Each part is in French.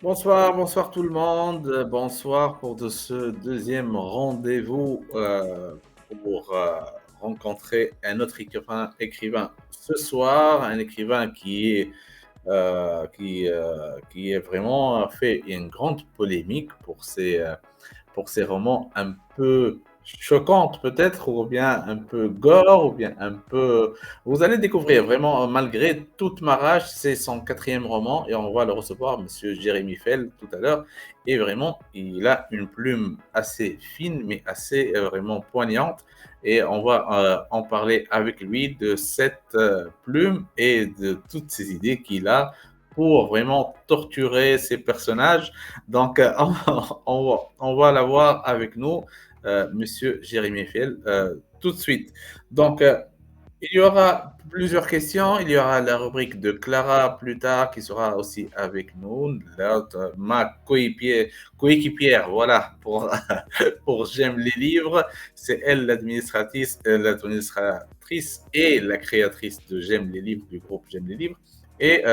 Bonsoir, bonsoir tout le monde. Bonsoir pour ce deuxième rendez-vous pour rencontrer un autre écrivain ce soir, un écrivain qui est vraiment fait une grande polémique pour ces romans un peu choquantes peut-être, ou bien un peu gore, ou bien un peu... Vous allez découvrir vraiment, malgré toute ma rage, c'est son quatrième roman et on va le recevoir, Monsieur Jérémy Fell, tout à l'heure. Et vraiment, il a une plume assez fine, mais assez vraiment poignante. Et on va en parler avec lui de cette plume et de toutes ces idées qu'il a pour vraiment torturer ses personnages. Donc, on va l'avoir avec nous, Monsieur Jérémy Fiel, tout de suite. Donc, il y aura plusieurs questions. Il y aura la rubrique de Clara plus tard qui sera aussi avec nous. Ma coéquipière, voilà, pour J'aime les livres. C'est elle l'administratrice et la créatrice de J'aime les livres, du groupe J'aime les livres. Et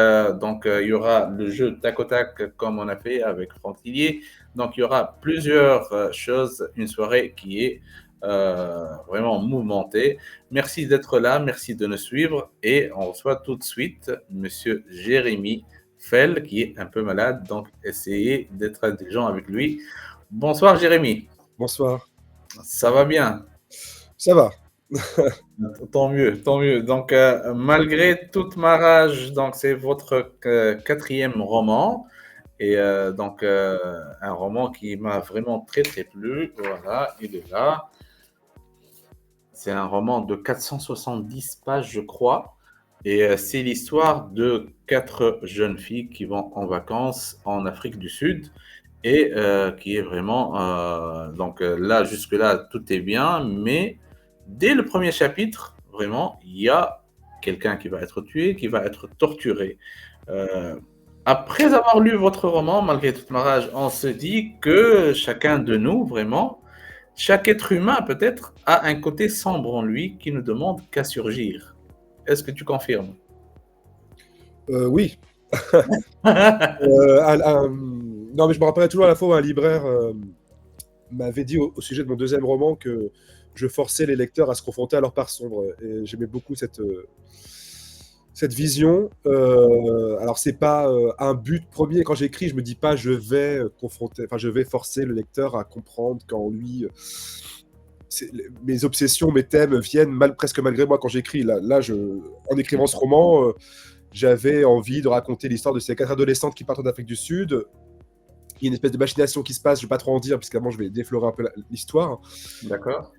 donc, il y aura le jeu tac au tac comme on a fait avec Franck Tillier. Donc, il y aura plusieurs choses, une soirée qui est vraiment mouvementée. Merci d'être là, merci de nous suivre. Et on reçoit tout de suite Monsieur Jérémy Fell, qui est un peu malade. Donc, essayez d'être intelligent avec lui. Bonsoir Jérémy, Bonsoir. ça va bien? Ça va. Tant mieux, tant mieux. Donc, malgré toute ma rage, donc c'est votre quatrième roman. Et donc, un roman qui m'a vraiment très, très plu. Voilà, il est là. C'est un roman de 470 pages, je crois. Et c'est l'histoire de quatre jeunes filles qui vont en vacances en Afrique du Sud et qui est vraiment... donc là, jusque-là, tout est bien, mais dès le premier chapitre, vraiment, il y a quelqu'un qui va être tué, qui va être torturé. Euh, Après avoir lu votre roman, malgré toute ma rage, on se dit que chacun de nous, vraiment, chaque être humain peut-être a un côté sombre en lui qui ne demande qu'à surgir. Est-ce que tu confirmes? Oui. Non, mais je me rappelle toujours à la fois où un libraire m'avait dit au sujet de mon deuxième roman que je forçais les lecteurs à se confronter à leur part sombre. Et j'aimais beaucoup cette vision. Alors, c'est pas un but premier. Quand j'écris, je me dis pas je vais confronter, enfin, je vais forcer le lecteur à comprendre qu'en lui, mes obsessions, mes thèmes viennent presque malgré moi quand j'écris. En écrivant ce roman, j'avais envie de raconter l'histoire de ces quatre adolescentes qui partent en Afrique du Sud. Il y a une espèce de machination qui se passe, je ne vais pas trop en dire, puisqu'avant je vais déflorer un peu l'histoire. D'accord.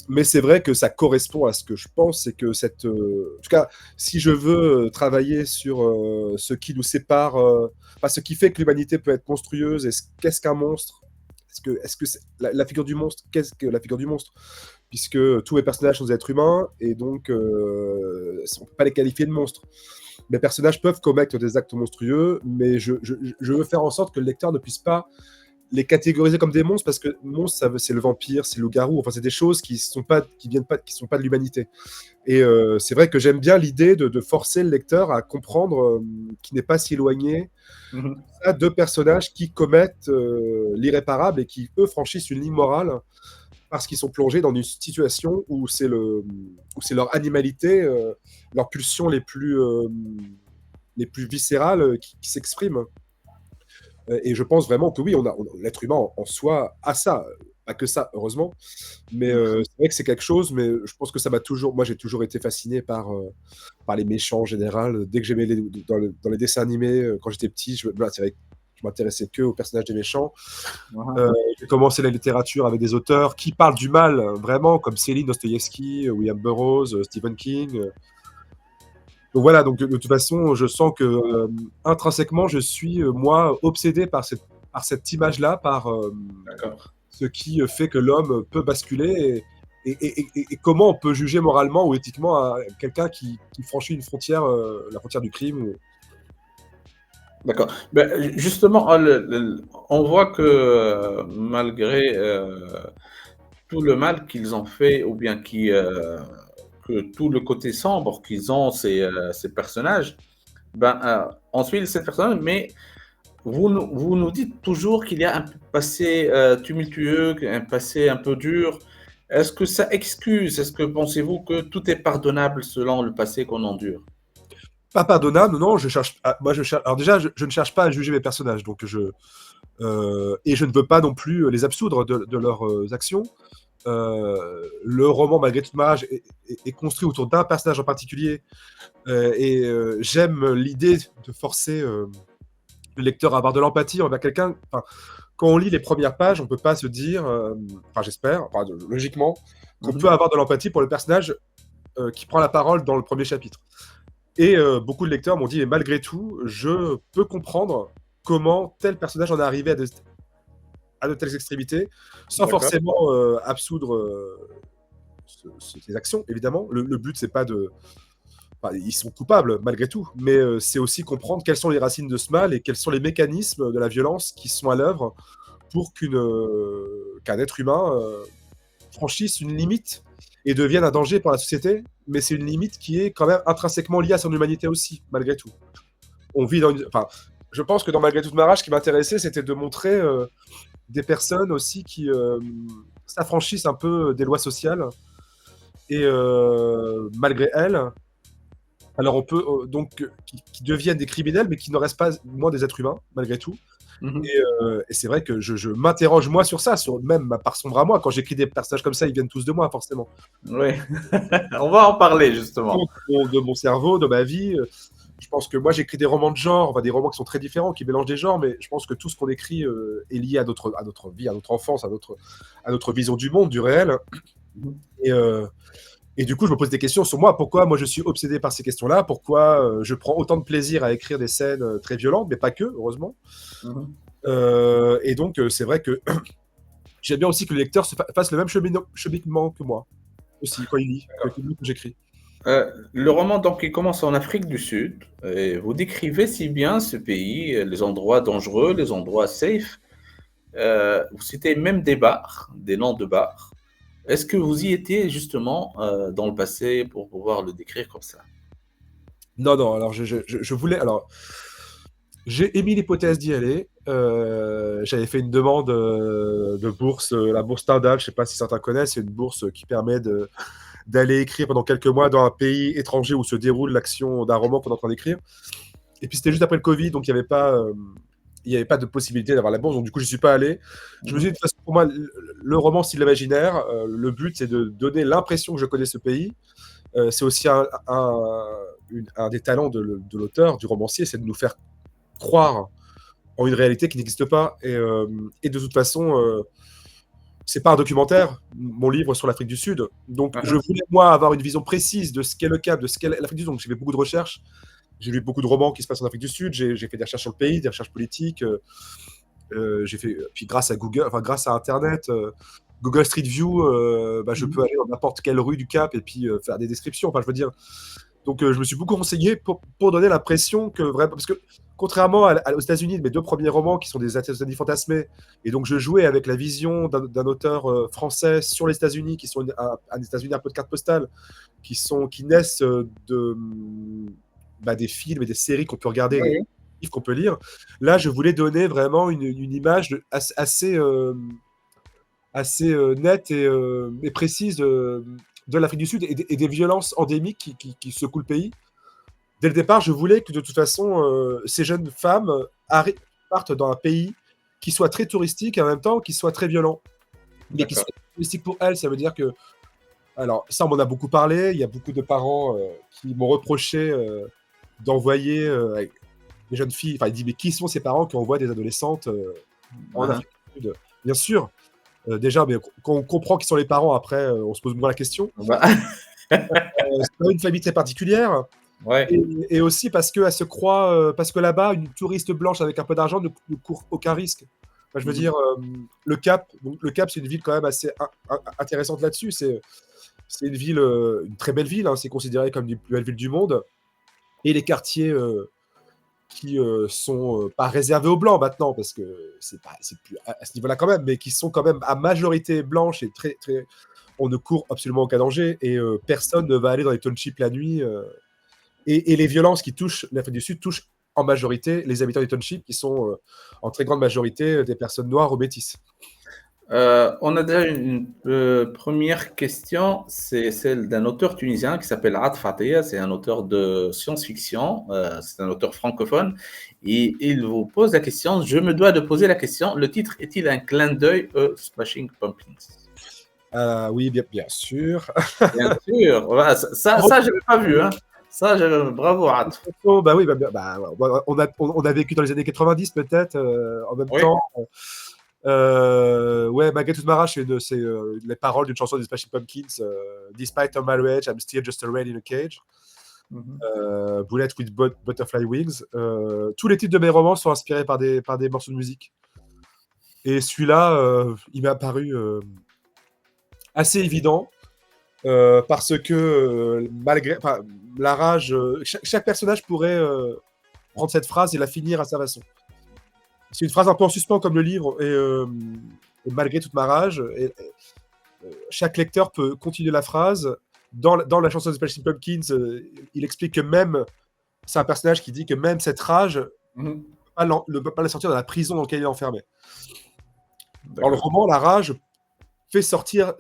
Mais c'est vrai que ça correspond à ce que je pense, c'est que en tout cas, si je veux travailler sur ce qui nous sépare, enfin, ce qui fait que l'humanité peut être monstrueuse, qu'est-ce qu'un monstre? Est-ce que la figure du monstre, qu'est-ce que la figure du monstre? Puisque tous mes personnages sont des êtres humains, et donc on ne peut pas les qualifier de monstres. Mes personnages peuvent commettre des actes monstrueux, mais je veux faire en sorte que le lecteur ne puisse pas les catégoriser comme des monstres, parce que monstre, c'est le vampire, c'est le loup-garou, enfin c'est des choses qui sont pas de l'humanité. Et c'est vrai que j'aime bien l'idée de forcer le lecteur à comprendre qu'il n'est pas si éloigné à deux personnages qui commettent l'irréparable et qui eux franchissent une ligne morale parce qu'ils sont plongés dans une situation où c'est leur animalité, leurs pulsions les plus viscérales qui s'expriment. Et je pense vraiment que oui, l'être humain en soi a ça. Pas que ça, heureusement. Mais c'est vrai que c'est quelque chose, mais je pense que moi j'ai toujours été fasciné par les méchants en général. Dès que j'aimais dans les dessins animés, quand j'étais petit, c'est vrai que je m'intéressais que aux personnages des méchants. J'ai commencé la littérature avec des auteurs qui parlent du mal, vraiment, comme Céline Dostoïevski, William Burroughs, Stephen King. Donc voilà, donc de toute façon, je sens que intrinsèquement, je suis, moi, obsédé par cette image-là, par D'accord. ce qui fait que l'homme peut basculer et comment on peut juger moralement ou éthiquement quelqu'un qui franchit une frontière, la frontière du crime. D'accord. Ben, justement, on voit que malgré tout le mal qu'ils ont fait, ou bien que tout le côté sombre qu'ils ont, ces personnages, ben, on suit ces personnages, mais vous nous dites toujours qu'il y a un passé tumultueux, un passé un peu dur. Est-ce que ça excuse? Est-ce que pensez-vous que tout est pardonnable selon le passé qu'on endure? Pas pardonnable, non, je cherche. Moi, je cherche. Alors déjà, je ne cherche pas à juger mes personnages, donc et je ne veux pas non plus les absoudre de leurs actions. Le roman, malgré tout mariage, est construit autour d'un personnage en particulier, et j'aime l'idée de forcer le lecteur à avoir de l'empathie envers quelqu'un. Enfin, quand on lit les premières pages, on peut pas se dire, enfin j'espère, enfin, logiquement, qu'on peut avoir de l'empathie pour le personnage qui prend la parole dans le premier chapitre. Et beaucoup de lecteurs m'ont dit, mais malgré tout, je peux comprendre comment tel personnage en est arrivé à de telles extrémités, sans D'accord. forcément absoudre ces actions, évidemment. Le but, c'est pas de... Enfin, ils sont coupables, malgré tout, mais c'est aussi comprendre quelles sont les racines de ce mal et quels sont les mécanismes de la violence qui sont à l'œuvre pour qu'un être humain franchisse une limite et devienne un danger pour la société, mais c'est une limite qui est quand même intrinsèquement liée à son humanité aussi, malgré tout. On vit dans une... Enfin, je pense que dans Malgré tout mariage, ce qui m'intéressait, c'était de montrer des personnes aussi qui s'affranchissent un peu des lois sociales, et malgré elles, alors on peut donc qui deviennent des criminels, mais qui ne restent pas moins des êtres humains, malgré tout. Mhm. Et c'est vrai que je m'interroge moi sur ça, sur même ma part sombre à moi. Quand j'écris des personnages comme ça, ils viennent tous de moi, forcément. Oui, on va en parler justement. De mon cerveau, de ma vie. Je pense que moi, j'écris des romans de genre, enfin, des romans qui sont très différents, qui mélangent des genres, mais je pense que tout ce qu'on écrit est lié à notre vie, à notre enfance, à notre vision du monde, du réel. Mhm. Et, et du coup, je me pose des questions sur moi. Pourquoi moi, je suis obsédé par ces questions-là? Pourquoi je prends autant de plaisir à écrire des scènes très violentes, mais pas que, heureusement. Mhm. Et donc, c'est vrai que j'aime bien aussi que le lecteur fasse le même cheminement que moi, aussi, quand il lit, que j'écris. Le roman, donc, il commence en Afrique du Sud. Et vous décrivez si bien ce pays, les endroits dangereux, les endroits safe. Vous citez même des bars, des noms de bars. Est-ce que vous y étiez justement dans le passé pour pouvoir le décrire comme ça? Non, non, alors je voulais. Alors, j'ai émis l'hypothèse d'y aller. J'avais fait une demande de bourse, la bourse Stendhal, je ne sais pas si certains connaissent, c'est une bourse qui permet d'aller écrire pendant quelques mois dans un pays étranger où se déroule l'action d'un roman qu'on est en train d'écrire. Et puis c'était juste après le Covid, donc il n'y avait pas de possibilité d'avoir la bourse, donc du coup, je n'y suis pas allé. Je me suis dit, de toute façon, pour moi, le roman, c'est de l'imaginaire. Le but, c'est de donner l'impression que je connais ce pays. C'est aussi un des talents de l'auteur, du romancier, c'est de nous faire croire en une réalité qui n'existe pas. Et de toute façon, c'est pas un documentaire, mon livre sur l'Afrique du Sud. Donc, je voulais, moi, avoir une vision précise de ce qu'est le Cap, de ce qu'est l'Afrique du Sud. Donc, j'ai fait beaucoup de recherches. J'ai lu beaucoup de romans qui se passent en Afrique du Sud. J'ai fait des recherches sur le pays, des recherches politiques. J'ai fait, puis grâce à Google, enfin grâce à Internet, Google Street View, je peux aller dans n'importe quelle rue du Cap et puis faire des descriptions. Enfin, je veux dire. Donc, je me suis beaucoup renseigné pour donner l'impression que vraiment, parce que contrairement aux États-Unis, de mes deux premiers romans qui sont des États-Unis fantasmés, et donc je jouais avec la vision d'un auteur français sur les États-Unis, qui sont un États-Unis un peu de carte postale, qui naissent des films et des séries qu'on peut regarder, des Oui. livres qu'on peut lire. Là, je voulais donner vraiment une image assez nette et précise de l'Afrique du Sud et des violences endémiques qui secouent le pays. Dès le départ, je voulais que de toute façon, ces jeunes femmes partent dans un pays qui soit très touristique et en même temps qui soit très violent. Mais qui D'accord. soit touristique pour elles, ça veut dire que... Alors, ça, on m'en a beaucoup parlé. Il y a beaucoup de parents qui m'ont reproché d'envoyer des jeunes filles. Enfin, ils disent, mais qui sont ces parents qui envoient des adolescentes en Afrique du Sud? Bien sûr, déjà, mais quand on comprend qui sont les parents, après, on se pose moins la question. Bah, C'est pas une famille très particulière. ouais. Et aussi parce qu'elle se croit, parce que là-bas, une touriste blanche avec un peu d'argent ne court aucun risque. Enfin, je veux dire, le Cap, c'est une ville quand même assez intéressante là-dessus. C'est une ville, une très belle ville, hein, c'est considéré comme une plus belle ville du monde. Et les quartiers qui sont pas réservés aux blancs maintenant, parce que c'est plus à ce niveau-là quand même, mais qui sont quand même à majorité blanche et très, très, on ne court absolument aucun danger et personne ne va aller dans les townships la nuit. Et les violences qui touchent l'Afrique du Sud touchent en majorité les habitants des townships qui sont en très grande majorité des personnes noires ou métisses. On a déjà une première question, c'est celle d'un auteur tunisien qui s'appelle Ath Fatia, c'est un auteur de science-fiction, c'est un auteur francophone, et il vous pose la question, je me dois de poser la question, le titre est-il un clin d'œil aux Smashing Pumpkins? Oui, bien sûr. Bien sûr, voilà, ça je l'avais pas vu, hein. Ça, bravo Ath. Bah oui, on a vécu dans les années 90 peut-être, en même Oui. temps. Ouais, Malgré toute ma rage, c'est les paroles d'une chanson des Smashing Pumpkins. Despite all my rage, I'm still just a rat in a cage. Bullet with butterfly wings. Tous les titres de mes romans sont inspirés par des morceaux de musique. Et celui-là, il m'est apparu assez évident parce que malgré la rage, chaque personnage pourrait prendre cette phrase et la finir à sa façon. C'est une phrase un peu en suspens comme le livre, et malgré toute ma rage, chaque lecteur peut continuer la phrase. Dans la chanson de Smashing Pumpkins, il explique que même, c'est un personnage qui dit que même cette rage ne peut pas la sortir de la prison dans laquelle il est enfermé. Dans le roman, la rage fait sortir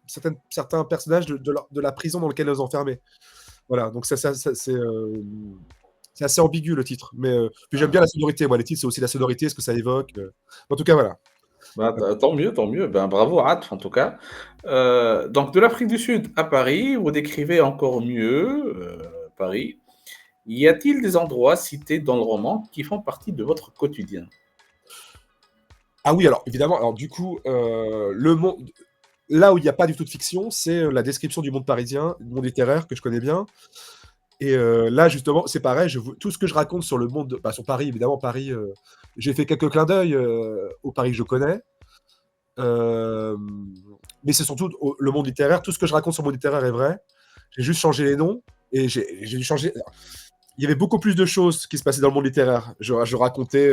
certains personnages de la prison dans laquelle ils sont enfermés. Voilà, donc c'est assez ambigu le titre, mais puis j'aime bien la sonorité. Moi, les titres, c'est aussi la sonorité, ce que ça évoque. En tout cas, voilà. Bah, tant mieux, tant mieux. Ben, bravo Atf en tout cas. Donc de l'Afrique du Sud à Paris, vous décrivez encore mieux Paris. Y a-t-il des endroits cités dans le roman qui font partie de votre quotidien? Ah oui, alors évidemment, alors du coup, le monde, là où il n'y a pas du tout de fiction, c'est la description du monde parisien, du monde littéraire que je connais bien. Et là, justement, c'est pareil, tout ce que je raconte sur le monde, sur Paris, évidemment, Paris, j'ai fait quelques clins d'œil au Paris que je connais. Mais c'est surtout le monde littéraire. Tout ce que je raconte sur le monde littéraire est vrai. J'ai juste changé les noms. Et j'ai dû changer. Il y avait beaucoup plus de choses qui se passaient dans le monde littéraire. Je racontais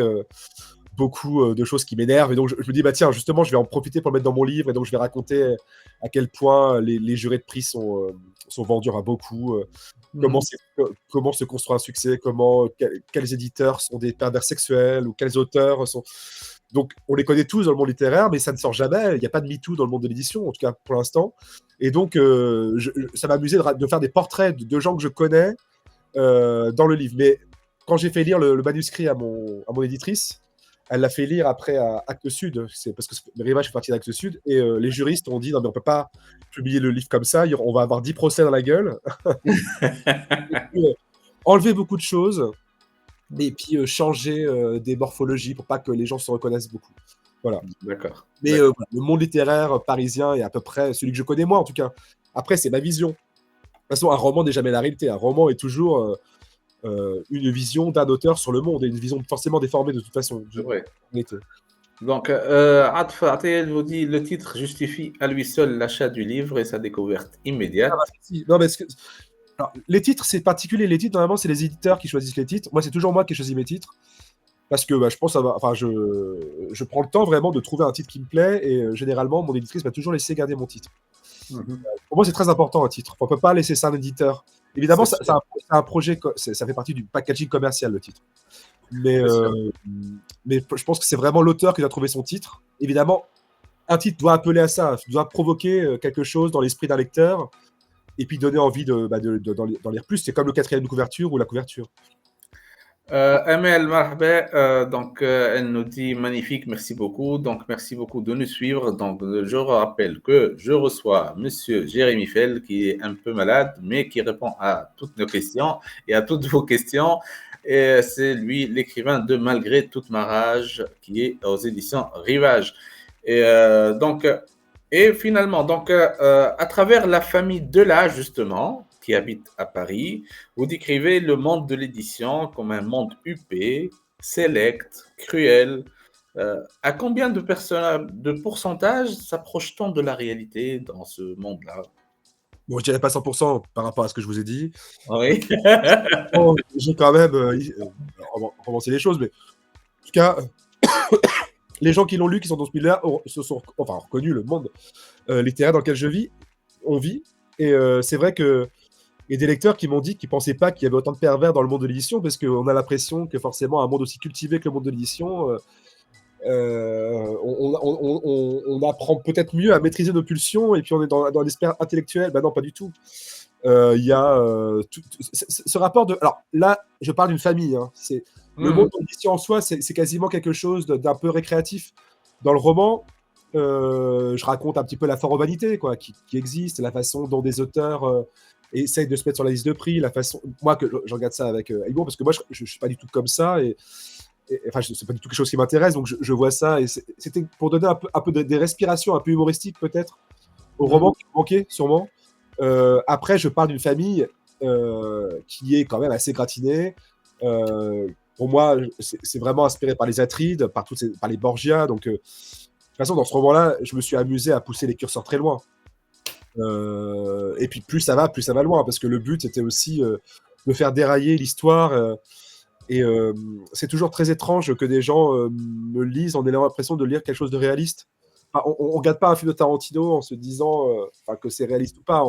beaucoup de choses qui m'énervent. Et donc, je me dis, bah tiens, justement, je vais en profiter pour le mettre dans mon livre. Et donc, je vais raconter à quel point les jurés de prix sont vendus à beaucoup. Comment se construit un succès, quels éditeurs sont des pervers sexuels ou quels auteurs sont... Donc, on les connaît tous dans le monde littéraire, mais ça ne sort jamais. Il n'y a pas de MeToo dans le monde de l'édition, en tout cas pour l'instant. Et donc, ça m'a amusé de faire des portraits de gens que je connais dans le livre. Mais quand j'ai fait lire le manuscrit à mon éditrice, elle l'a fait lire après à Actes Sud, c'est parce que Rivage fait partie d'Actes Sud, et les juristes ont dit non, mais on ne peut pas publier le livre comme ça, on va avoir 10 procès dans la gueule. Enlever beaucoup de choses, et puis changer des morphologies pour pas que les gens se reconnaissent beaucoup. Voilà. D'accord. Mais le monde littéraire parisien est à peu près celui que je connais moi, en tout cas. Après, c'est ma vision. De toute façon, un roman n'est jamais la réalité. Un roman est toujours une vision d'un auteur sur le monde, et une vision forcément déformée de toute façon. Ouais. Donc, Atf Fatia vous dit le titre justifie à lui seul l'achat du livre et sa découverte immédiate. Non, mais alors, les titres, c'est particulier. Les titres, normalement, c'est les éditeurs qui choisissent les titres. Moi, c'est toujours moi qui choisis mes titres. Parce que je pense, je prends le temps vraiment de trouver un titre qui me plaît, et généralement, mon éditrice m'a toujours laissé garder mon titre. Pour moi, c'est très important, un titre. On ne peut pas laisser ça à un éditeur. Évidemment, c'est un projet, ça fait partie du packaging commercial, le titre. Mais je pense que c'est vraiment l'auteur qui doit trouver son titre. Évidemment, un titre doit appeler à ça, doit provoquer quelque chose dans l'esprit d'un lecteur, et puis donner envie d'en lire plus. C'est comme le quatrième de couverture ou la couverture. Amel Marhaba, donc elle nous dit magnifique, merci beaucoup. Donc merci beaucoup de nous suivre. Donc je rappelle que je reçois Monsieur Jérémy Fell qui est un peu malade, mais qui répond à toutes nos questions et à toutes vos questions. Et c'est lui l'écrivain de Malgré toute ma rage, qui est aux éditions Rivage. Et finalement, à travers la famille Delage, justement, qui habite à Paris, vous décrivez le monde de l'édition comme un monde huppé, sélect, cruel. À combien de pourcentage s'approche-t-on de la réalité dans ce monde-là? Bon, je dirais pas 100% par rapport à ce que je vous ai dit. Oui. J'ai quand même romancé les choses, mais en tout cas, les gens qui l'ont lu, qui sont dans ce milieu-là, se sont reconnus le monde littéraire dans lequel on vit. Et c'est vrai que et des lecteurs qui m'ont dit qu'ils ne pensaient pas qu'il y avait autant de pervers dans le monde de l'édition, parce qu'on a l'impression que forcément un monde aussi cultivé que le monde de l'édition, on apprend peut-être mieux à maîtriser nos pulsions, et puis on est dans l'espère intellectuelle. Ben non, pas du tout. Il y a ce rapport de... Alors là, je parle d'une famille. Hein. Le monde de l'édition en soi, c'est quasiment quelque chose d'un peu récréatif. Dans le roman, je raconte un petit peu la foire aux vanités, quoi, qui existe, la façon dont des auteurs essayent de se mettre sur la liste de prix, la façon... Moi, que je regarde ça avec Aïbon, parce que moi, je ne suis pas du tout comme ça, enfin, c'est pas du tout quelque chose qui m'intéresse, donc je vois ça, et c'était pour donner un peu des respirations un peu humoristiques, peut-être, au roman qui manquait, sûrement. Après, je parle d'une famille qui est quand même assez gratinée. Pour moi, c'est vraiment inspiré par les Atrides, par les Borgia. Donc, de toute façon, dans ce roman-là, je me suis amusé à pousser les curseurs très loin. Et puis, plus ça va loin, parce que le but, c'était aussi de faire dérailler l'histoire. Et c'est toujours très étrange que des gens me lisent en ayant l'impression de lire quelque chose de réaliste. Enfin, on ne regarde pas un film de Tarantino en se disant que c'est réaliste ou pas.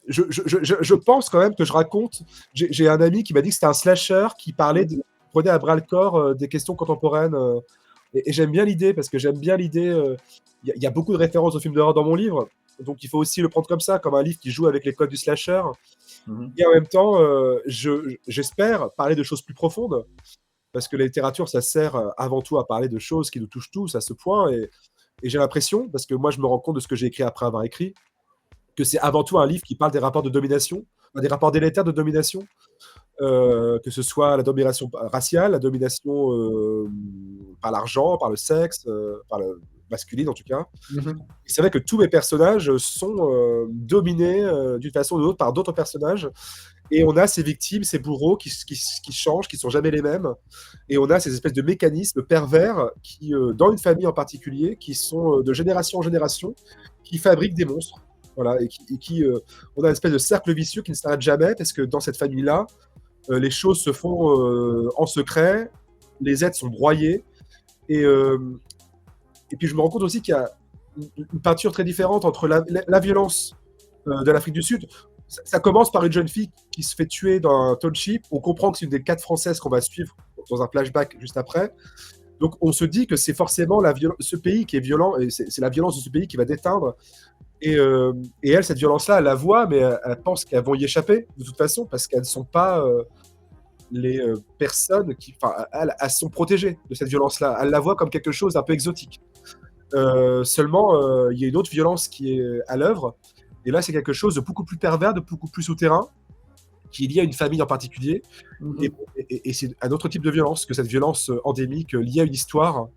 Je pense quand même que je raconte... J'ai un ami qui m'a dit que c'était un slasher qui prenait à bras-le-corps des questions contemporaines. Et j'aime bien l'idée, parce que j'aime bien l'idée... Il y a beaucoup de références aux films d'horreur dans mon livre, donc il faut aussi le prendre comme ça, comme un livre qui joue avec les codes du slasher. Et en même temps, j'espère parler de choses plus profondes, parce que la littérature, ça sert avant tout à parler de choses qui nous touchent tous à ce point. Et j'ai l'impression, parce que moi, je me rends compte de ce que j'ai écrit après avoir écrit, que c'est avant tout un livre qui parle des rapports de domination, des rapports délétères de domination, que ce soit la domination raciale, la domination par l'argent, par le sexe, par le masculine en tout cas. Et c'est vrai que tous mes personnages sont dominés d'une façon ou d'une autre par d'autres personnages. Et on a ces victimes, ces bourreaux qui changent, qui ne sont jamais les mêmes. Et on a ces espèces de mécanismes pervers qui, dans une famille en particulier, qui sont de génération en génération, qui fabriquent des monstres. Voilà, on a une espèce de cercle vicieux qui ne s'arrête jamais, parce que dans cette famille-là, les choses se font en secret, les êtres sont broyés. Et puis je me rends compte aussi qu'il y a une peinture très différente entre la violence de l'Afrique du Sud. Ça commence par une jeune fille qui se fait tuer dans un township. On comprend que c'est une des 4 Françaises qu'on va suivre dans un flashback juste après. Donc on se dit que c'est forcément ce pays qui est violent, et c'est la violence de ce pays qui va déteindre. Et elle, cette violence-là, elle la voit, mais elle pense qu'elles vont y échapper de toute façon, parce qu'elles ne sont pas les personnes elles sont protégées de cette violence-là. Elle la voit comme quelque chose d'un peu exotique. Seulement, il y a une autre violence qui est à l'œuvre. Et là, c'est quelque chose de beaucoup plus pervers, de beaucoup plus souterrain, qui est lié à une famille en particulier. Et c'est un autre type de violence que cette violence endémique liée à une histoire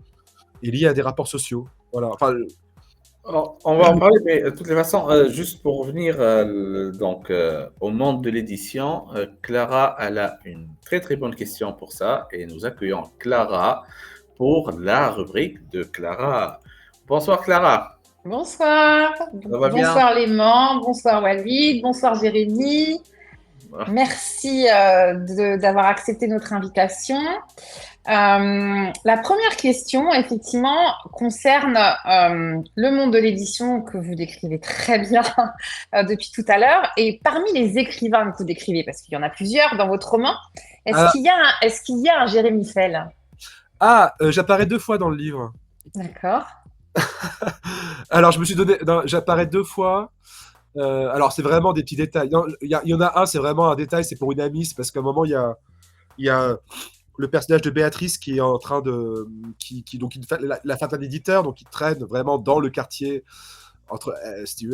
et liée à des rapports sociaux. Voilà. Enfin, alors, on va en parler, mais de toutes les façons, juste pour revenir au monde de l'édition, Clara, elle a une très très bonne question pour ça, et nous accueillons Clara pour la rubrique de Clara. Bonsoir Clara. Bonsoir. Ça va bien? Bonsoir Léman, bonsoir Walid, bonsoir Jérémy. Merci d'avoir accepté notre invitation. La première question, effectivement, concerne le monde de l'édition que vous décrivez très bien depuis tout à l'heure. Et parmi les écrivains que vous décrivez, parce qu'il y en a plusieurs dans votre roman, est-ce qu'il y a un Jérémy Fell? J'apparais 2 fois dans le livre. D'accord. Alors, je me suis donné... j'apparais 2 fois. Alors, c'est vraiment des petits détails. Il y en a un, c'est vraiment un détail, c'est pour une amie, c'est parce qu'à un moment, il y a le personnage de Béatrice qui est en train de... donc, la femme d'un éditeur, donc il traîne vraiment dans le quartier.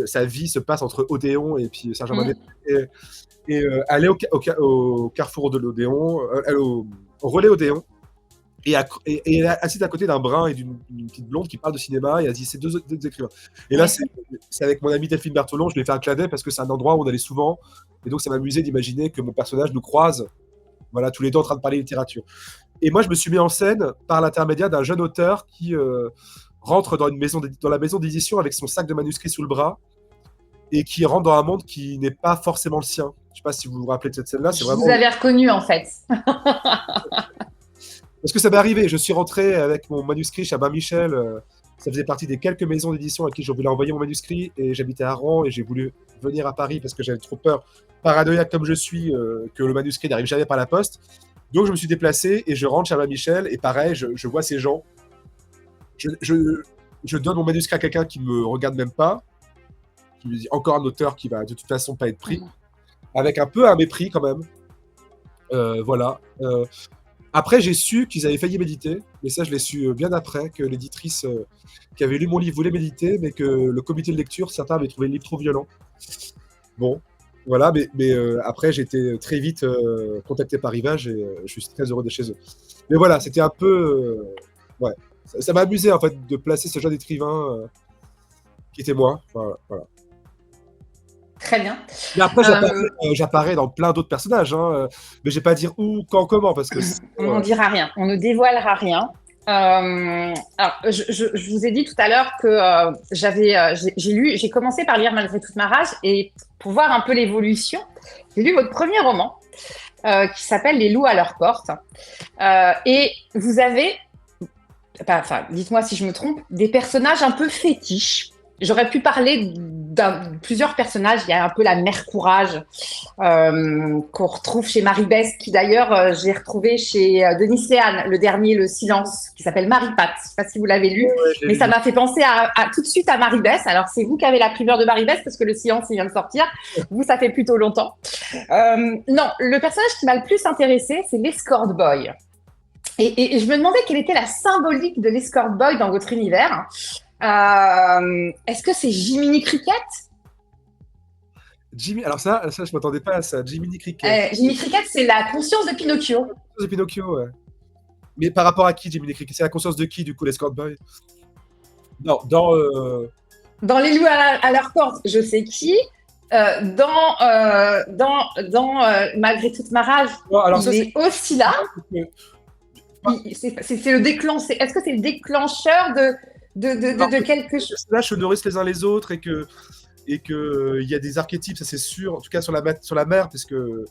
Sa vie se passe entre Odéon et puis Saint-Germain-des-Prés. Et elle est au carrefour de l'Odéon, au relais Odéon. Et elle est assise à côté d'un brun et d'une petite blonde qui parle de cinéma, et elle dit c'est deux écrivains. Et là, c'est avec mon ami Delphine Berthelon, je lui ai fait un clin d'œil parce que c'est un endroit où on allait souvent, et donc ça m'amusait d'imaginer que mon personnage nous croise, voilà, tous les deux en train de parler littérature. Et moi, je me suis mis en scène par l'intermédiaire d'un jeune auteur qui rentre dans la maison d'édition avec son sac de manuscrits sous le bras, et qui rentre dans un monde qui n'est pas forcément le sien. Je ne sais pas si vous vous rappelez de cette scène-là. Vous avez reconnu, en fait. Parce que ça m'est arrivé, je suis rentré avec mon manuscrit chez Abbin Michel Ça faisait partie des quelques maisons d'édition à qui je voulais envoyer mon manuscrit, et j'habitais à Rouen, et j'ai voulu venir à Paris parce que j'avais trop peur, paranoïaque comme je suis, que le manuscrit n'arrive jamais par la poste. Donc je me suis déplacé et je rentre chez Albin Michel, et pareil, je vois ces gens. Je donne mon manuscrit à quelqu'un qui me regarde même pas, qui me dit encore un auteur qui va de toute façon pas être pris, avec un peu un mépris quand même. Voilà. Après, j'ai su qu'ils avaient failli m'éditer, mais ça, je l'ai su bien après, que l'éditrice qui avait lu mon livre voulait m'éditer, mais que le comité de lecture, certains avaient trouvé le livre trop violent. Bon, voilà, mais après, j'ai été très vite contacté par Rivage, et je suis très heureux d'être chez eux. Mais voilà, c'était un peu... ouais, ça m'a amusé, en fait, de placer ce jeune écrivain qui était moi. Voilà. Très bien. Mais après, j'apparais dans plein d'autres personnages, hein, mais je vais pas dire où, quand, comment, parce que... On n'en dira rien, on ne dévoilera rien. Alors, je vous ai dit tout à l'heure que j'ai commencé par lire Malgré toute ma rage, et pour voir un peu l'évolution, j'ai lu votre premier roman qui s'appelle Les loups à leur porte. Et vous avez, enfin, dites-moi si je me trompe, des personnages un peu fétiches. J'aurais pu parler plusieurs personnages. Il y a un peu la mère Courage qu'on retrouve chez Marie Besse, qui d'ailleurs j'ai retrouvé chez Denis Léane, le dernier, Le Silence, qui s'appelle Marie-Pat. Je ne sais pas si vous l'avez lu, mais ça m'a fait penser tout de suite à Marie Besse. Alors c'est vous qui avez la primeur de Marie Besse, parce que Le Silence, il vient de sortir. Vous, ça fait plutôt longtemps. Non, le personnage qui m'a le plus intéressé, c'est l'escort boy. Et je me demandais quelle était la symbolique de l'escort boy dans votre univers. Est-ce que c'est Jiminy Cricket? Alors ça, je m'attendais pas à ça. Jiminy Cricket. Jiminy Cricket, c'est la conscience de Pinocchio. La conscience de Pinocchio, ouais. Mais par rapport à qui, Jiminy Cricket? C'est la conscience de qui, du coup, l'escort boy? Non, dans Les loups à leur porte, je sais qui. Dans Malgré toute ma rage, il est aussi là. C'est le déclencheur. Est-ce que c'est le déclencheur de quelque chose? Là, se nourrissent les uns les autres, et que il y a des archétypes, ça c'est sûr. En tout cas sur la mère, parce que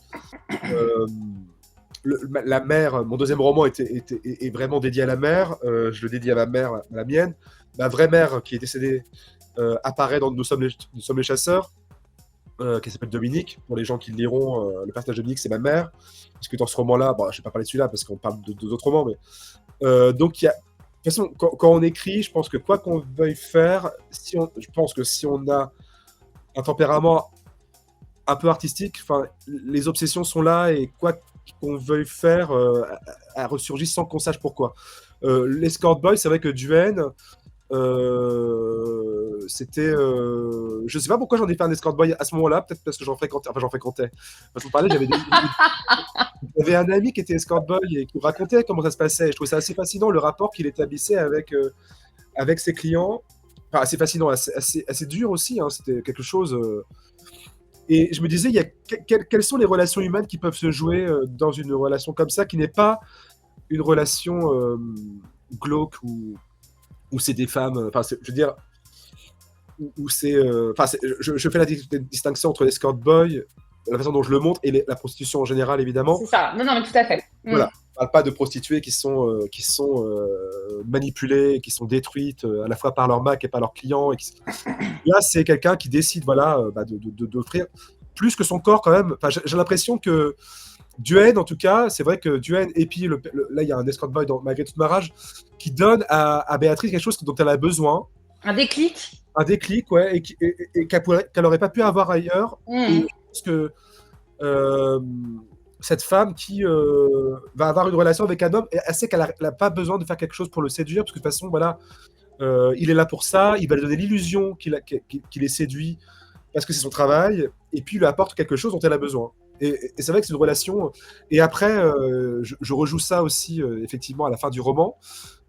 la mère, mon deuxième roman est vraiment dédié à la mère. Je le dédie à ma mère, à la mienne. Ma vraie mère, qui est décédée, apparaît dans Nous sommes les chasseurs, qui s'appelle Dominique. Pour les gens qui liront, le personnage de Dominique, c'est ma mère. Parce que dans ce roman-là, je ne vais pas parler de celui-là parce qu'on parle d'autres romans, mais donc il y a. De toute façon, quand on écrit, je pense que quoi qu'on veuille faire, je pense que si on a un tempérament un peu artistique, les obsessions sont là, et quoi qu'on veuille faire, elles ressurgissent sans qu'on sache pourquoi. L'escort boy, c'est vrai que Duhaine, c'était... je sais pas pourquoi j'en ai fait un escort boy à ce moment-là, peut-être parce que j'en fréquentais. Parce qu'on parlait, j'avais un ami qui était escort boy et qui me racontait comment ça se passait. Je trouvais ça assez fascinant, le rapport qu'il établissait avec ses clients. Enfin, assez fascinant, assez dur aussi, hein. C'était quelque chose... Et je me disais, quelles sont les relations humaines qui peuvent se jouer dans une relation comme ça, qui n'est pas une relation glauque, où c'est des femmes... Enfin, je veux dire... Où c'est... je fais la distinction entre l'escort boy, la façon dont je le montre, et la prostitution en général, évidemment. C'est ça, non, mais tout à fait. Voilà. On ne parle pas de prostituées qui sont manipulées, qui sont détruites à la fois par leur Mac et par leurs clients. Là, c'est quelqu'un qui décide d'offrir plus que son corps quand même. Enfin, j'ai l'impression que Duhaine, en tout cas, c'est vrai que Duhaine, et puis là, il y a un escort boy dans Malgré toute ma rage, qui donne à Béatrice quelque chose dont elle a besoin. Un déclic. Un déclic, ouais, et qu'elle n'aurait pas pu avoir ailleurs. Et je pense que cette femme qui va avoir une relation avec un homme, elle sait qu'elle n'a pas besoin de faire quelque chose pour le séduire, parce que de toute façon, voilà, il est là pour ça, il va lui donner l'illusion qu'il est séduit, parce que c'est son travail, et puis il lui apporte quelque chose dont elle a besoin. Et c'est vrai que c'est une relation. Et après, je rejoue ça aussi, effectivement, à la fin du roman,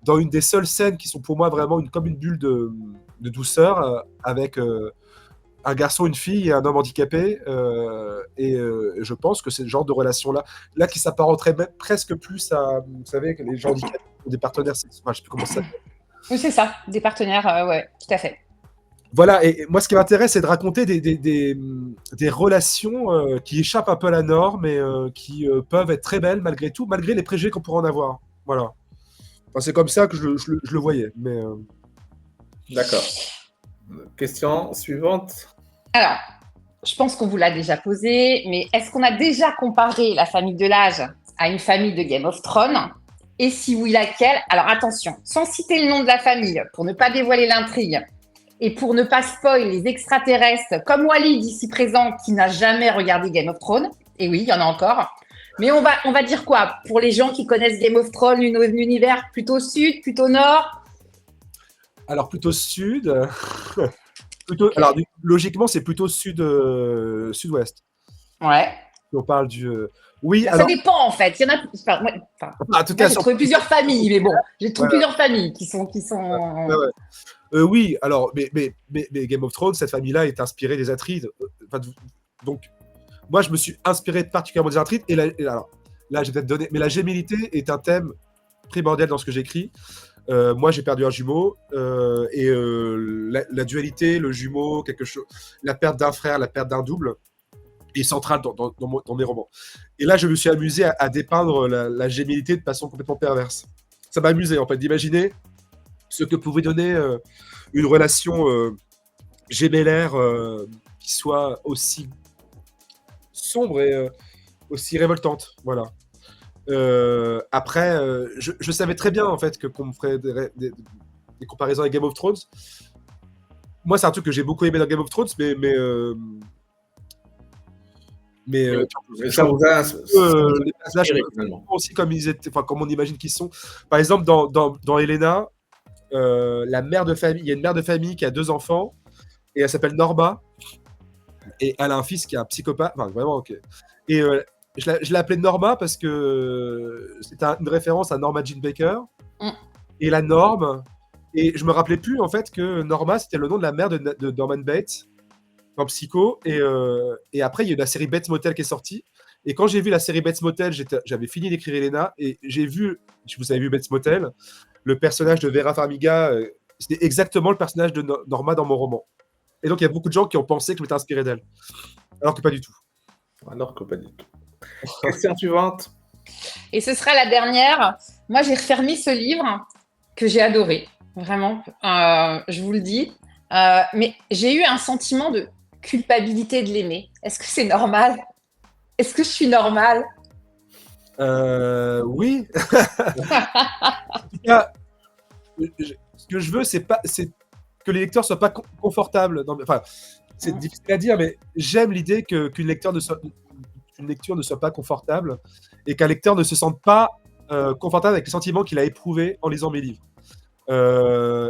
dans une des seules scènes qui sont pour moi vraiment comme une bulle de douceur, avec un garçon, une fille et un homme handicapé. Et je pense que c'est le genre de relation-là qui s'apparenterait même presque plus à, vous savez, que les gens handicapés ont des partenaires sexuels. Enfin, je sais plus comment ça s'appelle. Oui, c'est ça, des partenaires, ouais, tout à fait. Voilà, et moi ce qui m'intéresse, c'est de raconter des relations qui échappent un peu à la norme, et qui peuvent être très belles malgré tout, malgré les préjugés qu'on pourrait en avoir. Voilà. Enfin, c'est comme ça que je le voyais. Mais D'accord. Question suivante. Alors, je pense qu'on vous l'a déjà posé, mais est-ce qu'on a déjà comparé la famille de l'âge à une famille de Game of Thrones? Et si oui, laquelle? Alors attention, sans citer le nom de la famille, pour ne pas dévoiler l'intrigue, et pour ne pas spoil les extraterrestres, comme Walid ici présent, qui n'a jamais regardé Game of Thrones. Et oui, il y en a encore. Mais on va dire quoi? Pour les gens qui connaissent Game of Thrones, l'univers plutôt sud, plutôt nord? Alors, plutôt sud. Plutôt, alors, logiquement, c'est plutôt sud-ouest. Ouais. Si on parle du. Oui, Ça alors. dépend en fait. Il y en a. En tout cas, j'ai trouvé plusieurs familles, mais bon, j'ai trouvé plusieurs familles qui sont. Ouais, ouais. Oui, alors, mais Game of Thrones, cette famille-là est inspirée des Atrides. Donc, moi, je me suis inspiré particulièrement des Atrides. Alors, là, j'ai peut-être donné. Mais la gémilité est un thème primordial dans ce que j'écris. Moi, j'ai perdu un jumeau. La dualité, le jumeau, quelque chose, la perte d'un frère, la perte d'un double, est centrale dans mes romans. Et là, je me suis amusé à dépeindre la gémilité de façon complètement perverse. Ça m'a amusé, en fait, d'imaginer ce que pouvait donner une relation gémellaire qui soit aussi sombre et aussi révoltante. Voilà. Après, je savais très bien en fait qu'on me ferait des comparaisons avec Game of Thrones. Moi, c'est un truc que j'ai beaucoup aimé dans Game of Thrones, mais ça vous a les personnages aussi comme ils étaient, enfin comme on imagine qu'ils sont. Par exemple, dans Helena, la mère de famille, il y a une mère de famille qui a 2 enfants et elle s'appelle Norma et elle a un fils qui est un psychopathe. Enfin, vraiment, ok. Et je l'ai appelée Norma parce que c'est une référence à Norma Jean Baker et la norme. Et je me rappelais plus en fait que Norma c'était le nom de la mère de Norman Bates dans Psycho. Et après il y a eu la série Bates Motel qui est sortie. Et quand j'ai vu la série Bates Motel, j'avais fini d'écrire Elena et j'ai vu, si vous avez vu Bates Motel, le personnage de Vera Farmiga, c'était exactement le personnage de Norma dans mon roman. Et donc il y a beaucoup de gens qui ont pensé que je m'étais inspiré d'elle, alors que pas du tout. Question suivante. Et ce sera la dernière. Moi, j'ai refermé ce livre que j'ai adoré, vraiment, je vous le dis. Mais j'ai eu un sentiment de culpabilité de l'aimer. Est-ce que c'est normal? Est-ce que je suis normale? Oui. En tout cas, ce que je veux, c'est que les lecteurs soient pas confortables. Enfin, c'est difficile à dire, mais j'aime l'idée qu'une lecture ne soit pas confortable et qu'un lecteur ne se sente pas confortable avec les sentiments qu'il a éprouvés en lisant mes livres.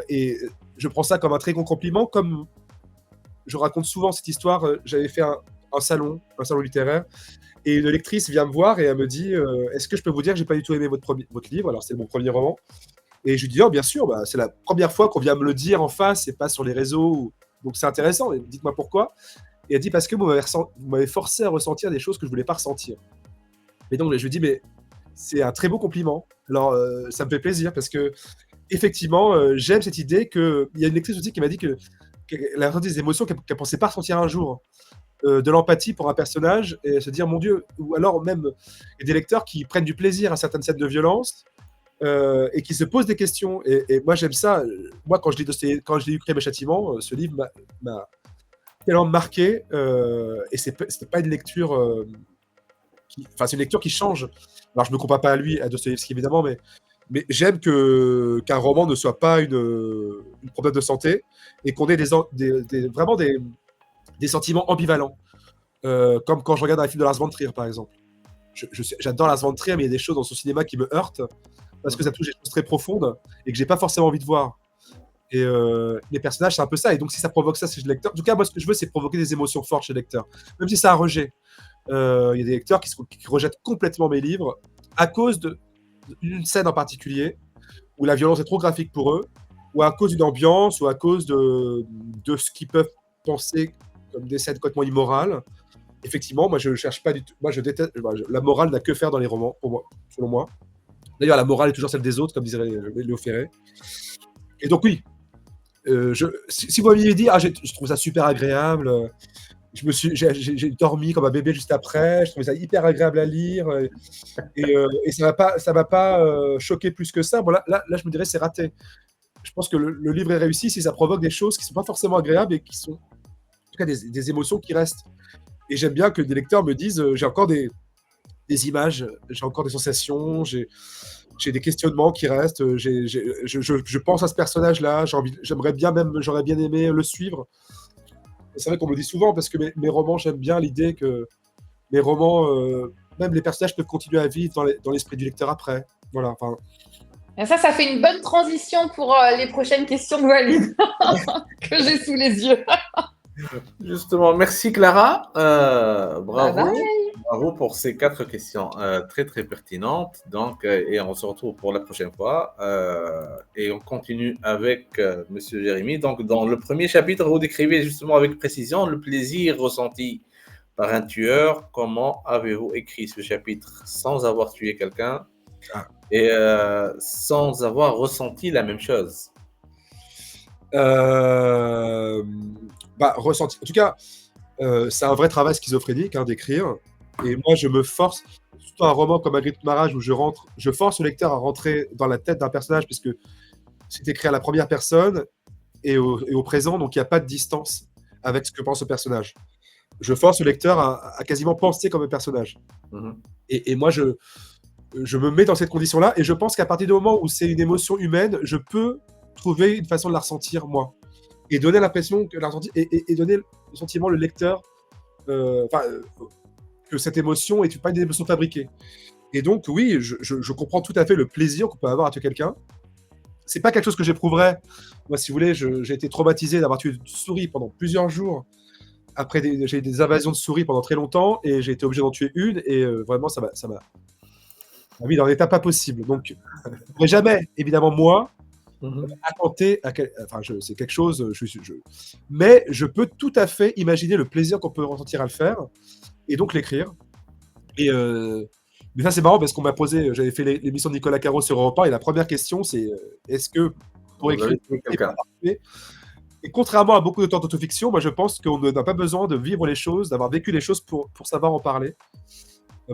Et je prends ça comme un très grand compliment, comme je raconte souvent cette histoire. J'avais fait un salon littéraire, et une lectrice vient me voir et elle me dit est-ce que je peux vous dire que j'ai pas du tout aimé votre livre? Alors c'est mon premier roman. Et je lui dis oh bien sûr, c'est la première fois qu'on vient me le dire en face et pas sur les réseaux, donc c'est intéressant. Et dites-moi pourquoi. Et elle dit parce que vous m'avez forcé à ressentir des choses que je voulais pas ressentir. Et donc je lui dis mais c'est un très beau compliment. Alors ça me fait plaisir parce que effectivement j'aime cette idée que il y a une lectrice aussi qui m'a dit qu'elle a ressenti des émotions qu'elle pensait pas ressentir un jour. De l'empathie pour un personnage et se dire mon Dieu, ou alors même il y a des lecteurs qui prennent du plaisir à certaines scènes de violence et qui se posent des questions et moi j'aime ça. Moi quand je lis eu Crime et Châtiment, ce livre m'a tellement marqué et c'était pas une lecture c'est une lecture qui change. Alors je me compare pas à lui, à Dostoïevski évidemment, mais j'aime qu'un roman ne soit pas une problème de santé et qu'on ait vraiment des sentiments ambivalents. Comme quand je regarde un film de Lars von Trier, par exemple. J'adore Lars von Trier, mais il y a des choses dans son cinéma qui me heurtent parce que ça touche des choses très profondes et que j'ai pas forcément envie de voir. Et les personnages, c'est un peu ça. Et donc, si ça provoque ça chez le lecteur, en tout cas, moi, ce que je veux, c'est provoquer des émotions fortes chez le lecteur. Même si c'est un rejet. Il y a des lecteurs qui rejettent complètement mes livres à cause d'une scène en particulier où la violence est trop graphique pour eux, ou à cause d'une ambiance, ou à cause de ce qu'ils peuvent penser comme des scènes complètement immorales. Effectivement, moi je ne cherche pas du tout. Moi je déteste. La morale n'a que faire dans les romans, pour moi, selon moi. D'ailleurs, la morale est toujours celle des autres, comme disait Léo Ferré. Et donc oui, si vous m'aviez dit, je trouve ça super agréable. J'ai dormi comme un bébé juste après. Je trouvais ça hyper agréable à lire et ça m'a pas choqué plus que ça. Bon là, je me dirais c'est raté. je pense que le livre est réussi si ça provoque des choses qui ne sont pas forcément agréables et qui sont, en tout cas, des émotions qui restent. Et j'aime bien que des lecteurs me disent j'ai encore des images, j'ai encore des sensations, j'ai des questionnements qui restent, je pense à ce personnage-là, j'aurais bien aimé le suivre. Et c'est vrai qu'on me le dit souvent parce que mes romans, j'aime bien l'idée que mes romans, même les personnages peuvent continuer à vivre dans l'esprit du lecteur après. Voilà, enfin. Et ça fait une bonne transition pour les prochaines questions de Walid que j'ai sous les yeux. Justement, merci Clara. Bravo. Bye bye. Bravo pour ces 4 questions très très pertinentes. Donc, et on se retrouve pour la prochaine fois. Et on continue avec Monsieur Jérémy. Donc, dans le premier chapitre, vous décrivez justement avec précision le plaisir ressenti par un tueur. Comment avez-vous écrit ce chapitre sans avoir tué quelqu'un et sans avoir ressenti la même chose? Ressenti. En tout cas, c'est un vrai travail schizophrénique d'écrire. Et moi, je me force, surtout un roman comme Magritte Marage, où je force le lecteur à rentrer dans la tête d'un personnage, puisque c'est écrit à la première personne et au présent, donc il n'y a pas de distance avec ce que pense le personnage. Je force le lecteur à quasiment penser comme un personnage. Mm-hmm. Et moi, je me mets dans cette condition-là, et je pense qu'à partir du moment où c'est une émotion humaine, je peux trouver une façon de la ressentir, moi. Et donner l'impression que la ressentir, et donner le sentiment, le lecteur, que cette émotion n'est pas une émotion fabriquée. Et donc, oui, je comprends tout à fait le plaisir qu'on peut avoir à tuer quelqu'un. C'est pas quelque chose que j'éprouverais. Moi, si vous voulez, j'ai été traumatisé d'avoir tué une souris pendant plusieurs jours. Après, j'ai eu des invasions de souris pendant très longtemps, et j'ai été obligé d'en tuer une, et vraiment, ça m'a mis dans un état pas possible. Donc, je ne pourrais jamais, évidemment, moi, attenter c'est quelque chose, mais je peux tout à fait imaginer le plaisir qu'on peut ressentir à le faire, et donc l'écrire. Mais ça, c'est marrant parce qu'on m'a posé, j'avais fait l'émission de Nicolas Caro sur Europe 1, et la première question, c'est est-ce que pour écrire quelqu'un. Et contrairement à beaucoup d'auteurs d'autofiction, moi je pense qu'on n'a pas besoin de vivre les choses, d'avoir vécu les choses pour savoir en parler.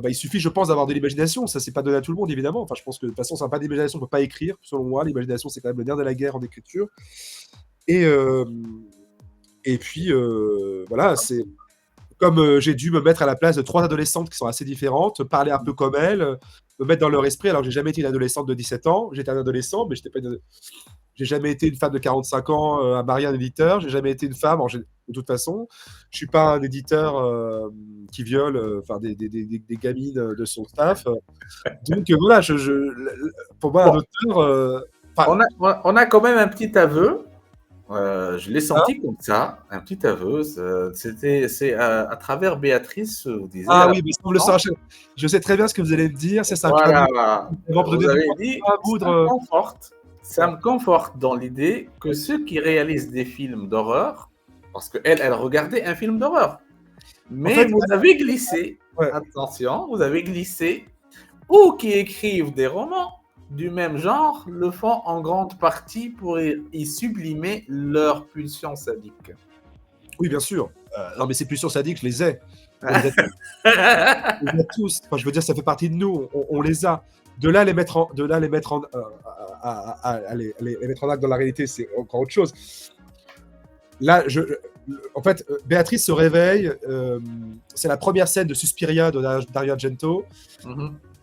Il suffit, je pense, d'avoir de l'imagination. Ça, c'est pas donné à tout le monde, évidemment. Enfin, je pense que de toute façon, ça n'a pas d'imagination, on ne peut pas écrire. Selon moi, l'imagination, c'est quand même le nerf de la guerre en écriture. Et puis, voilà, c'est comme j'ai dû me mettre à la place de 3 adolescentes qui sont assez différentes, parler un peu comme elles, me mettre dans leur esprit. Alors, j'ai jamais été une adolescente de 17 ans. J'étais un adolescent, mais j'ai jamais été une femme de 45 ans à marier un éditeur. J'ai jamais été une femme, de toute façon. Je suis pas un éditeur qui viole des gamines de son staff. Donc voilà, pour moi, un auteur... on a quand même un petit aveu. Je l'ai senti comme ça, un petit aveu. C'est à travers Béatrice, vous disiez. Ah oui, mais semble ça. Je sais très bien ce que vous allez me dire. C'est ça. Voilà. Vous avez dit, ça me conforte dans l'idée que ceux qui réalisent des films d'horreur, parce qu'elle regardait un film d'horreur, mais en fait, vous avez glissé, attention, vous avez glissé, ou qui écrivent des romans du même genre, le font en grande partie pour y sublimer leurs pulsions sadiques. Oui, bien sûr. Non, mais ces pulsions sadiques, je les ai. On les a tous. Enfin, je veux dire, ça fait partie de nous. On les a. De là, les mettre en acte dans la réalité, c'est encore autre chose. Là, en fait, Béatrice se réveille. C'est la première scène de Suspiria de Dario Argento.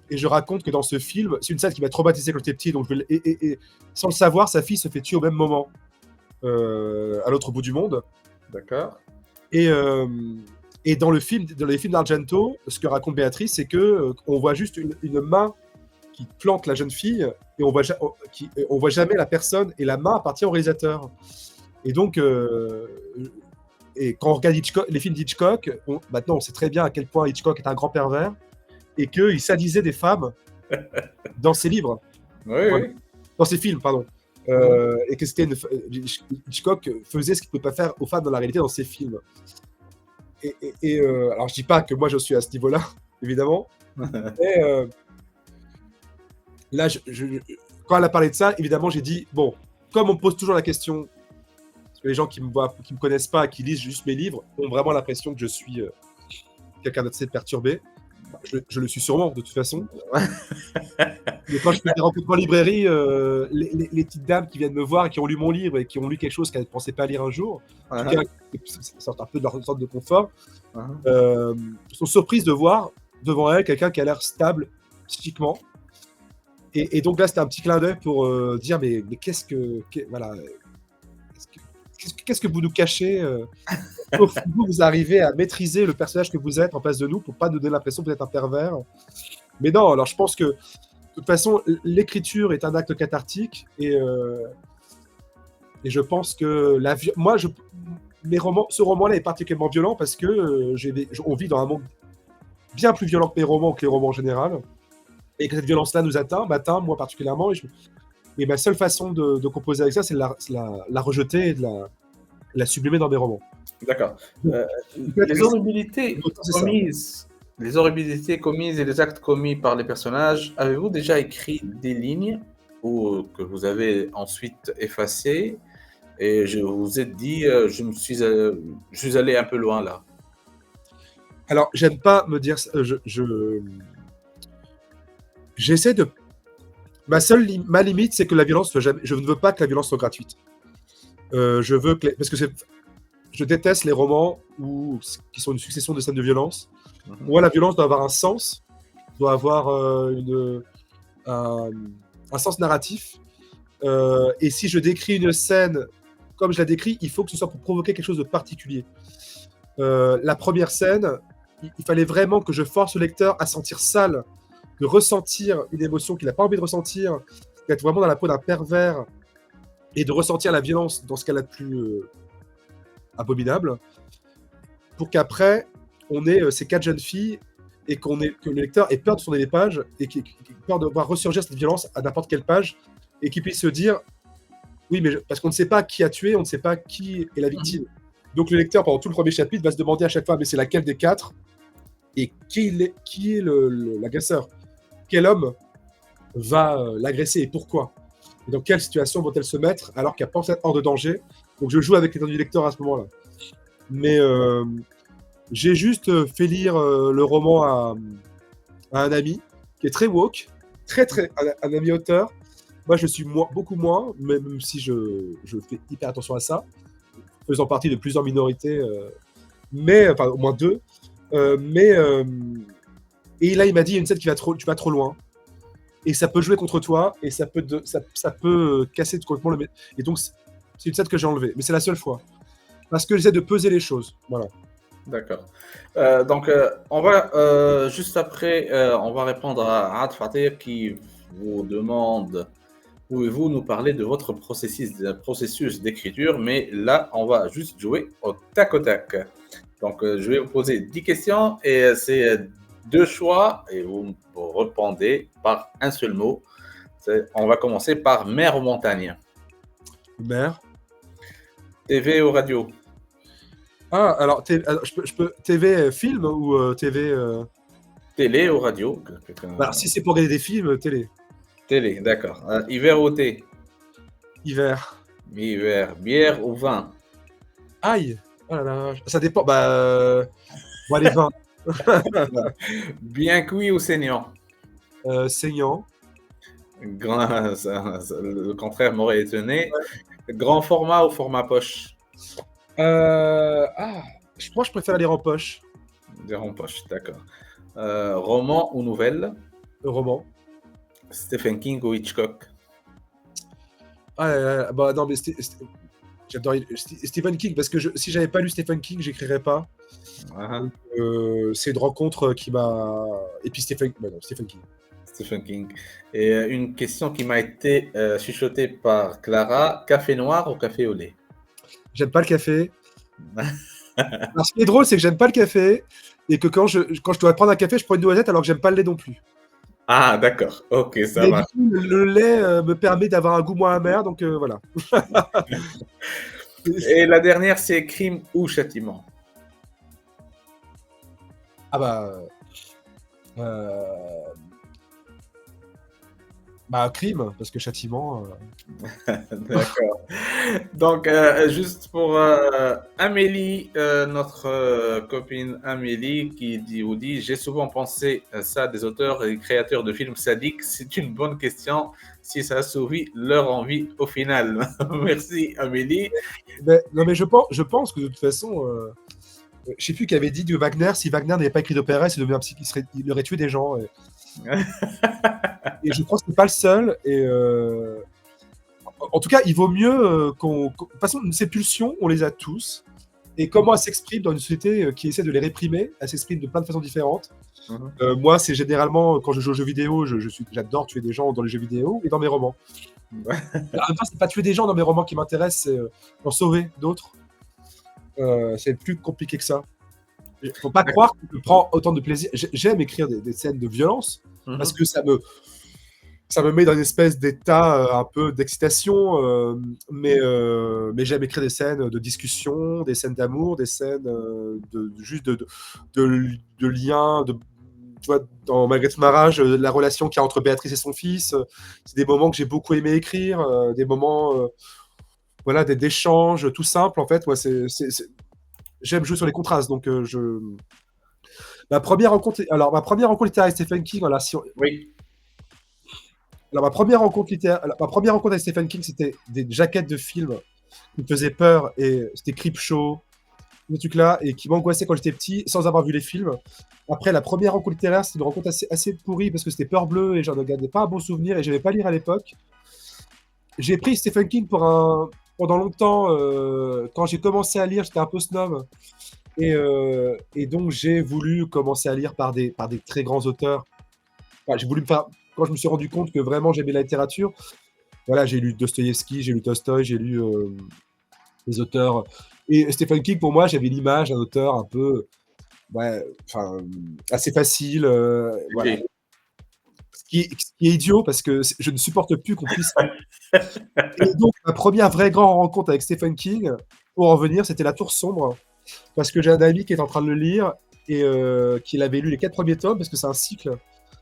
Et je raconte que dans ce film, c'est une scène qui m'a traumatisé quand j'étais petit. Donc et sans le savoir, sa fille se fait tuer au même moment à l'autre bout du monde. D'accord. Et dans les films d'Argento, ce que raconte Béatrice, c'est que on voit juste une main qui plante la jeune fille, et on voit jamais la personne, et la main appartient au réalisateur. Et donc, et quand on regarde les films d'Hitchcock, maintenant on sait très bien à quel point Hitchcock est un grand pervers, et qu'il sadisait des femmes dans ses livres. Oui. Dans ses films, pardon. Et que Hitchcock faisait ce qu'il ne pouvait pas faire aux femmes dans la réalité dans ses films. Alors je dis pas que moi je suis à ce niveau-là, évidemment. Mais là, quand elle a parlé de ça, évidemment, j'ai dit bon, comme on me pose toujours la question, parce que les gens qui me connaissent pas, qui lisent juste mes livres, ont vraiment l'impression que je suis quelqu'un d'assez perturbé. Je le suis sûrement, de toute façon. Mais quand je fais des rencontres en librairie, les petites dames qui viennent me voir et qui ont lu mon livre et qui ont lu quelque chose qu'elles ne pensaient pas lire un jour, en tout cas, ça sort un peu de leur zone de confort, sont surprises de voir devant elles quelqu'un qui a l'air stable psychiquement. Et donc là, c'était un petit clin d'œil pour dire mais qu'est-ce que voilà, qu'est-ce que vous nous cachez pour que vous arrivez à maîtriser le personnage que vous êtes en face de nous pour pas nous donner l'impression que vous êtes un pervers. Mais non, alors je pense que de toute façon, l'écriture est un acte cathartique et je pense que ce roman-là est particulièrement violent parce que on vit dans un monde bien plus violent que mes romans, que les romans en général, et que cette violence-là nous m'atteint moi particulièrement. Et ma seule façon de composer avec ça, c'est de la rejeter et de la sublimer dans mes romans. D'accord. Les horribilités commises et les actes commis par les personnages, avez-vous déjà écrit des lignes ou que vous avez ensuite effacées et je vous ai dit, je suis allé un peu loin là? Alors, j'aime pas me dire... J'essaie de... Ma limite, c'est que la violence soit jamais... Je ne veux pas que la violence soit gratuite. Je veux que... Parce que je déteste les romans qui sont une succession de scènes de violence. Moi, la violence doit avoir un sens, doit avoir un sens narratif. Et si je décris une scène comme je la décris, il faut que ce soit pour provoquer quelque chose de particulier. La première scène, il fallait vraiment que je force le lecteur à sentir sale, de ressentir une émotion qu'il n'a pas envie de ressentir, d'être vraiment dans la peau d'un pervers et de ressentir la violence dans ce qu'elle a de plus abominable, pour qu'après, on ait ces 4 jeunes filles et que le lecteur ait peur de tourner les pages et qu'il ait peur de voir ressurgir cette violence à n'importe quelle page et qu'il puisse se dire oui, mais parce qu'on ne sait pas qui a tué, on ne sait pas qui est la victime. Donc le lecteur, pendant tout le premier chapitre, va se demander à chaque fois mais c'est laquelle des 4 et qui est l'agresseur. Quel homme va l'agresser et pourquoi? Et dans quelle situation vont-elles se mettre alors qu'elle pense être hors de danger? Donc je joue avec l'état du lecteur à ce moment-là. Mais j'ai juste fait lire le roman à un ami qui est très woke, un ami auteur. Moi, je suis beaucoup moins, même si je fais hyper attention à ça, faisant partie de plusieurs minorités, enfin au moins 2. Et là, il m'a dit, il y a une scène tu vas trop loin. Et ça peut jouer contre toi, et ça peut casser complètement le... Et donc, c'est une scène que j'ai enlevée. Mais c'est la seule fois. Parce que j'essaie de peser les choses. Voilà. D'accord. Donc, on va, juste après, on va répondre à Ad Fateh qui vous demande, pouvez-vous nous parler de votre processus d'écriture? Mais là, on va juste jouer au tac au tac. Donc, je vais vous poser 10 questions et c'est 2 choix et vous répondez par un seul mot. On va commencer par mer ou montagne? Mer. TV ou radio? Ah, alors, je peux TV film ou TV... Télé ou radio? Alors, si c'est pour regarder des films, télé. Télé, d'accord. Hiver ou été? Hiver. Hiver. Bière ou vin? Aïe. Oh là là. Ça dépend. Bon, allez, vin. Bien cuit ou saignant? Saignant. Le contraire m'aurait étonné. Ouais. Grand format ou format poche? Je pense que je préfère lire en poche. Lire en poche, d'accord. Roman ou nouvelle? Roman. Stephen King ou Hitchcock? Bah non, mais j'adore Stephen King parce que si j'avais pas lu Stephen King, j'écrirais pas. Donc, c'est une rencontre qui m'a. Et puis Stephen King. Stephen King. Et une question qui m'a été chuchotée par Clara, café noir ou café au lait? J'aime pas le café. Alors, ce qui est drôle, c'est que j'aime pas le café et que quand je dois prendre un café, je prends une noisette alors que j'aime pas le lait non plus. Ah, d'accord. Ok, ça marche. Le lait me permet d'avoir un goût moins amer, donc voilà. Et la dernière, c'est crime ou châtiment? Ah bah... Bah, crime, parce que châtiment. D'accord. Donc, juste pour Amélie, notre copine Amélie, vous dit, j'ai souvent pensé ça des auteurs et créateurs de films sadiques. C'est une bonne question si ça assouvit leur envie au final. Merci Amélie. Non, mais je pense que de toute façon, je sais plus qui avait dit de Wagner, si Wagner n'avait pas écrit d'opéra, c'est devenu un psy, il aurait tué des gens. Et je pense que c'est pas le seul. Et en tout cas, il vaut mieux de toute façon, ces pulsions, on les a tous. Et comment elles s'expriment dans une société qui essaie de les réprimer, elles s'expriment de plein de façons différentes. Moi, c'est généralement quand je joue aux jeux vidéo, j'adore tuer des gens dans les jeux vidéo et dans mes romans. En même temps, c'est pas tuer des gens dans mes romans qui m'intéressent, c'est en sauver d'autres. C'est plus compliqué que ça. Faut pas croire que je prends autant de plaisir. J'aime écrire des scènes de violence parce que ça me met dans une espèce d'état un peu d'excitation, mais j'aime écrire des scènes de discussion, des scènes d'amour, des scènes juste de liens. Tu vois, dans Malgré tout ma rage, la relation qu'il y a entre Béatrice et son fils, c'est des moments que j'ai beaucoup aimé écrire, des moments voilà, d'échanges tout simples en fait. Ouais, j'aime jouer sur les contrastes, donc ma première rencontre littéraire avec Stephen King, voilà, Oui. Alors, ma première rencontre avec Stephen King, c'était des jaquettes de films qui me faisaient peur, et c'était Creepshow, ce truc-là, et qui m'angoissait quand j'étais petit, sans avoir vu les films. Après, la première rencontre littéraire, c'était une rencontre assez pourrie, parce que c'était Peur Bleue, et j'en gardais pas un bon souvenir, et je n'avais pas lire à l'époque. J'ai pris Stephen King pendant longtemps, quand j'ai commencé à lire, j'étais un peu snob, et donc j'ai voulu commencer à lire par des très grands auteurs. Enfin, j'ai voulu me faire... Quand je me suis rendu compte que vraiment j'aimais la littérature, voilà, j'ai lu Dostoïevski, j'ai lu Tolstoï, j'ai lu des auteurs. Et Stephen King, pour moi, j'avais l'image d'un auteur un peu, ouais, assez facile. Voilà. Okay. Ce qui est idiot, parce que je ne supporte plus qu'on puisse. Et donc, ma première vraie grande rencontre avec Stephen King, pour en venir, c'était La Tour Sombre, parce que j'ai un ami qui est en train de le lire et qu'il avait lu les 4 premiers tomes, parce que c'est un cycle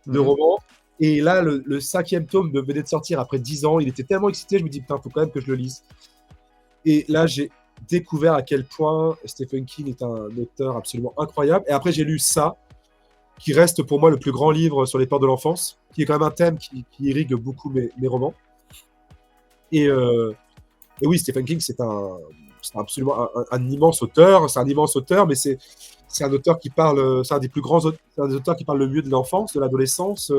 de romans. Et là, le 5e tome venait de sortir après 10 ans. Il était tellement excité, je me dis, putain, il faut quand même que je le lise. Et là, j'ai découvert à quel point Stephen King est un auteur absolument incroyable. Et après, j'ai lu ça, qui reste pour moi le plus grand livre sur les peurs de l'enfance, qui est quand même un thème qui irrigue beaucoup mes romans. Et oui, Stephen King, c'est absolument un immense auteur. C'est un immense auteur, mais c'est un auteur qui parle, c'est un des plus grands auteurs, c'est un des auteurs qui parle le mieux de l'enfance, de l'adolescence,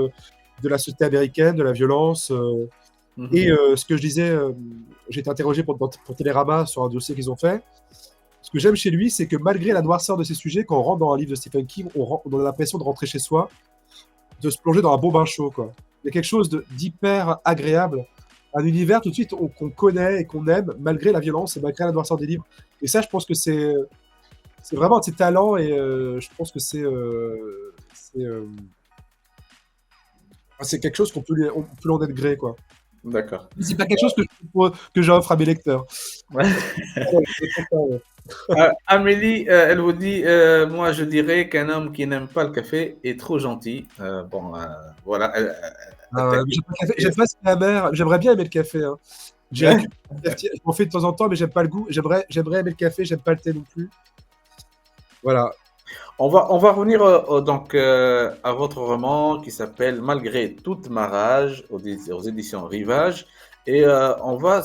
de la société américaine, de la violence. Et ce que je disais, j'ai été interrogé pour Télérama sur un dossier qu'ils ont fait. Ce que j'aime chez lui, c'est que malgré la noirceur de ses sujets, quand on rentre dans un livre de Stephen King, on a l'impression de rentrer chez soi, de se plonger dans un bon bain chaud, quoi. Il y a quelque chose d'hyper agréable, un univers tout de suite qu'on connaît et qu'on aime, malgré la violence et malgré la noirceur des livres. Et ça, je pense que c'est vraiment un de ses talents, et je pense que c'est quelque chose qu'on peut l'en être gré, quoi. D'accord. C'est pas quelque chose que j'offre à mes lecteurs. Amélie, elle vous dit, moi je dirais qu'un homme qui n'aime pas le café est trop gentil. Voilà. J'aime pas ce qu'est la mer. J'aimerais bien aimer le café. Hein. Je m'en fais de temps en temps, mais j'aime pas le goût. J'aimerais aimer le café, j'aime pas le thé non plus. Voilà. On va revenir donc à votre roman qui s'appelle Malgré toute ma rage aux éditions Rivage, et on va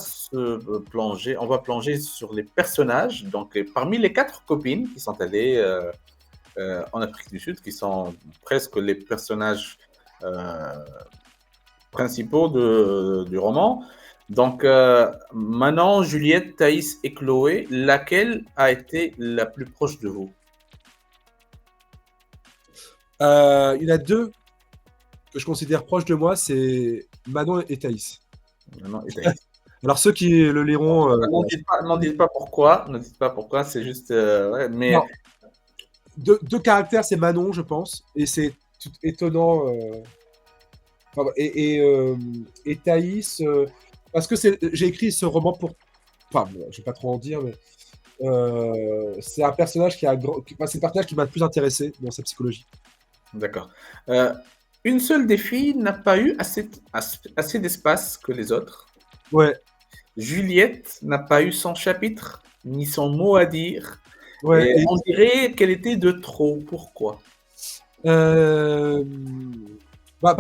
plonger sur les personnages. Donc parmi les 4 copines qui sont allées en Afrique du Sud, qui sont presque les personnages principaux du roman. Donc Manon, Juliette, Thaïs et Chloé, laquelle a été la plus proche de vous? Il y en a 2 que je considère proches de moi, c'est Manon et Thaïs. Manon et Thaïs. Alors ceux qui le liront... N'en dites pas pourquoi, c'est juste... ouais, mais... Non. Deux caractères, c'est Manon, je pense, et c'est étonnant. Et Thaïs, parce que j'ai écrit ce roman pour... Enfin, bon, je vais pas trop en dire, mais... c'est un personnage c'est le personnage qui m'a le plus intéressé dans sa psychologie. D'accord. Une seule des filles n'a pas eu assez d'espace que les autres. Ouais, Juliette n'a pas eu son chapitre, ni son mot à dire. ouais. Et on dirait qu'elle était de trop. Pourquoi? Euh, bah,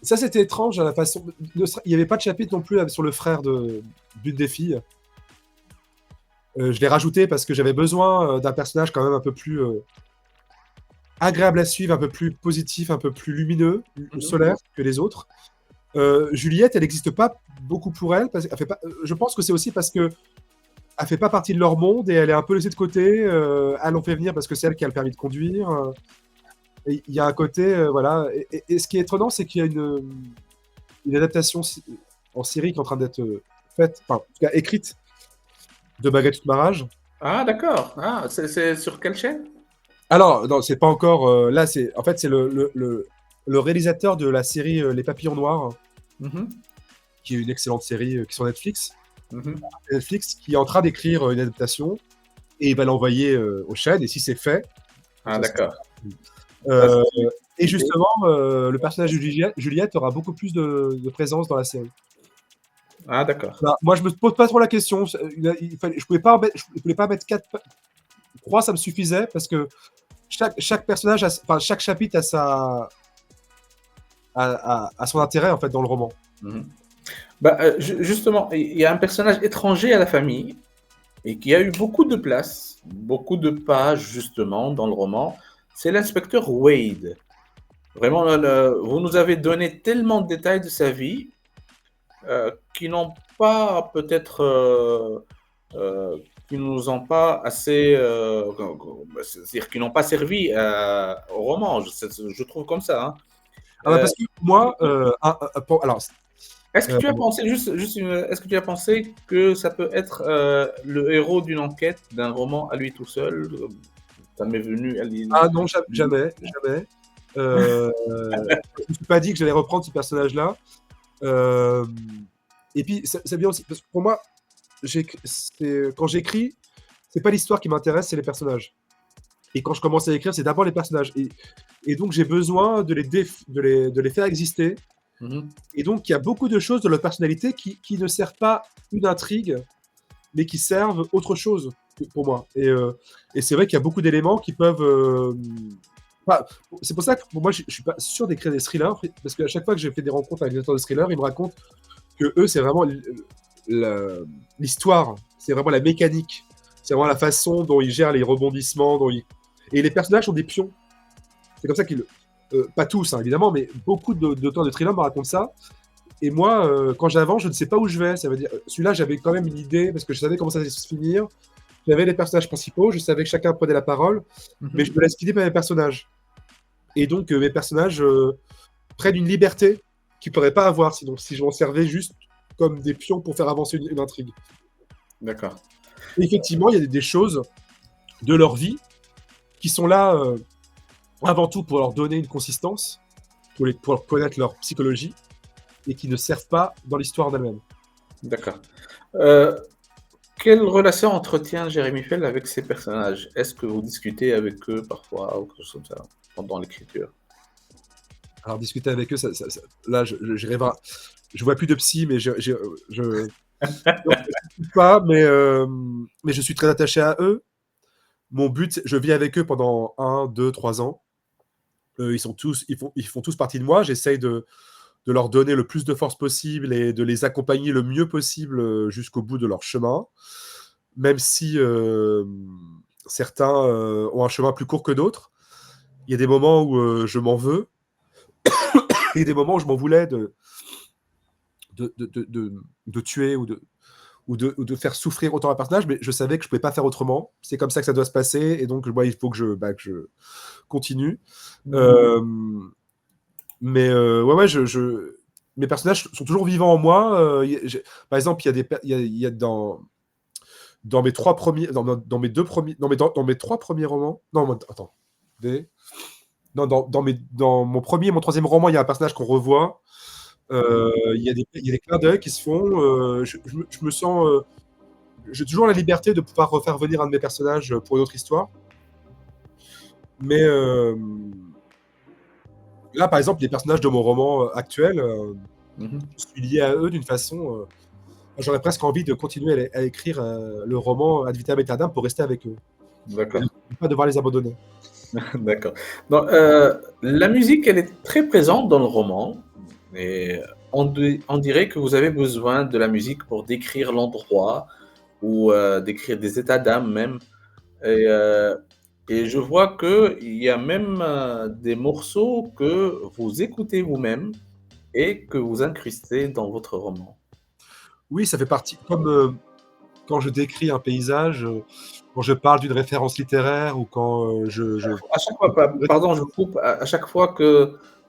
ça, c'était étrange à la façon. Il n'y avait pas de chapitre non plus sur le frère d'une des filles. Je l'ai rajouté parce que j'avais besoin d'un personnage quand même un peu plus agréable à suivre, un peu plus positif, un peu plus lumineux, solaire que les autres. Juliette, elle n'existe pas beaucoup pour elle. Parce qu'elle fait pas, je pense que c'est aussi parce que elle fait pas partie de leur monde et elle est un peu laissée de côté. Elles l'ont fait venir parce que c'est elle qui a le permis de conduire. Et il y a un côté, voilà. Et ce qui est étonnant, c'est qu'il y a une adaptation en série qui est en train d'être faite, enfin, en tout cas écrite, de Baguette toute Marage. Ah, d'accord. Ah, c'est sur quelle chaîne? Alors, non, c'est pas encore. Là, en fait, c'est le réalisateur de la série Les Papillons Noirs, Mhm, qui est une excellente série qui est sur Netflix. mhm. Netflix qui est en train d'écrire une adaptation et il va l'envoyer aux chaînes. Et si c'est fait, Ah, ça d'accord. Ça, Euh, c'est une et idée. justement, le personnage de Juliette aura beaucoup plus de présence dans la série. Ah, d'accord. Voilà. Moi, je me pose pas trop la question. Je pouvais pas je voulais pas mettre 3, ça me suffisait parce que chaque personnage, enfin, chaque chapitre a son intérêt en fait dans le roman. Mhm. Bah, justement, il y a un personnage étranger à la famille et qui a eu beaucoup de place, beaucoup de pages justement dans le roman. C'est l'inspecteur Wade. Vraiment, vous nous avez donné tellement de détails de sa vie qui n'ont pas peut-être, qui nous ont pas assez, c'est-à-dire qui n'ont pas servi au roman. Je trouve comme ça. Hein. Ah bah Euh, parce que moi, alors, est-ce que euh, tu as pensé est-ce que tu as pensé que ça peut être le héros d'une enquête d'un roman à lui tout seul? Ça m'est venu à l'idée. ah non, jamais, jamais. Je me suis pas dit que j'allais reprendre ce personnage-là. Euh, et puis, c'est bien aussi, parce que pour moi, quand j'écris, c'est pas l'histoire qui m'intéresse, c'est les personnages. Et quand je commence à écrire, c'est d'abord les personnages. Et donc, j'ai besoin de les faire exister. Mhm. Et donc, il y a beaucoup de choses de leur personnalité qui ne servent pas une intrigue, mais qui servent autre chose pour moi. Et c'est vrai qu'il y a beaucoup d'éléments qui peuvent. Enfin, c'est pour ça que pour moi, je suis pas sûr d'écrire des thrillers, parce qu'à chaque fois que j'ai fait des rencontres avec des auteurs de thrillers, ils me racontent que eux, c'est vraiment l'histoire, c'est vraiment la mécanique, c'est vraiment la façon dont ils gèrent les rebondissements, et les personnages sont des pions. C'est comme ça qu'ils, pas tous hein, évidemment, mais beaucoup d'auteurs de thrillers me racontent ça. Et moi, quand j'avance, je ne sais pas où je vais. Ça veut dire, celui-là, j'avais quand même une idée parce que je savais comment ça allait se finir. J'avais les personnages principaux, je savais que chacun prenait la parole, mais je me laisse guider par mes personnages. Et donc, mes personnages prennent une liberté qu'ils ne pourraient pas avoir sinon, si je m'en servais juste comme des pions pour faire avancer une intrigue. D'accord. Et effectivement, il y a des choses de leur vie qui sont là avant tout pour leur donner une consistance, pour connaître leur psychologie, et qui ne servent pas dans l'histoire en elle-même. D'accord. Euh, Quelle relation entretient Jérémy Fell avec ses personnages? Est-ce que vous discutez avec eux parfois ou quelque chose comme ça pendant l'écriture? Alors, discuter avec eux, là, je vois plus de psy, mais je pas, mais je suis très attaché à eux. Mon but, je vis avec eux pendant 1, 2, 3 ans. Ils font tous partie de moi. J'essaye de leur donner le plus de force possible et de les accompagner le mieux possible jusqu'au bout de leur chemin. Même si certains ont un chemin plus court que d'autres. Il y a des moments où je m'en veux. Et des moments où je m'en voulais de tuer ou de faire souffrir autant un personnage, mais je savais que je ne pouvais pas faire autrement. C'est comme ça que ça doit se passer, et donc moi, il faut que je continue. Mais ouais, mes personnages sont toujours vivants en moi. Par exemple, il y a dans mes 3 premiers, dans mes 2 premiers, non, mais dans mes 3 premiers romans, non, attends, non, dans mon premier et mon 3e roman, il y a un personnage qu'on revoit. Il y a des clins d'œil qui se font. Je me sens. J'ai toujours la liberté de pouvoir refaire venir un de mes personnages pour une autre histoire. Mais Là, par exemple, les personnages de mon roman actuel, Mhm. je suis lié à eux d'une façon. J'aurais presque envie de continuer à écrire le roman Ad vitam aeternam pour rester avec eux et de D'accord. ne pas devoir les abandonner. D'accord. Donc, la musique, elle est très présente dans le roman. Et on dirait que vous avez besoin de la musique pour décrire l'endroit ou décrire des états d'âme même. Et, euh, et je vois qu'il y a même des morceaux que vous écoutez vous-même et que vous incrustez dans votre roman. Oui, ça fait partie. Comme quand je décris un paysage, quand je parle d'une référence littéraire ou quand je... À chaque fois, pardon, je vous coupe, à chaque fois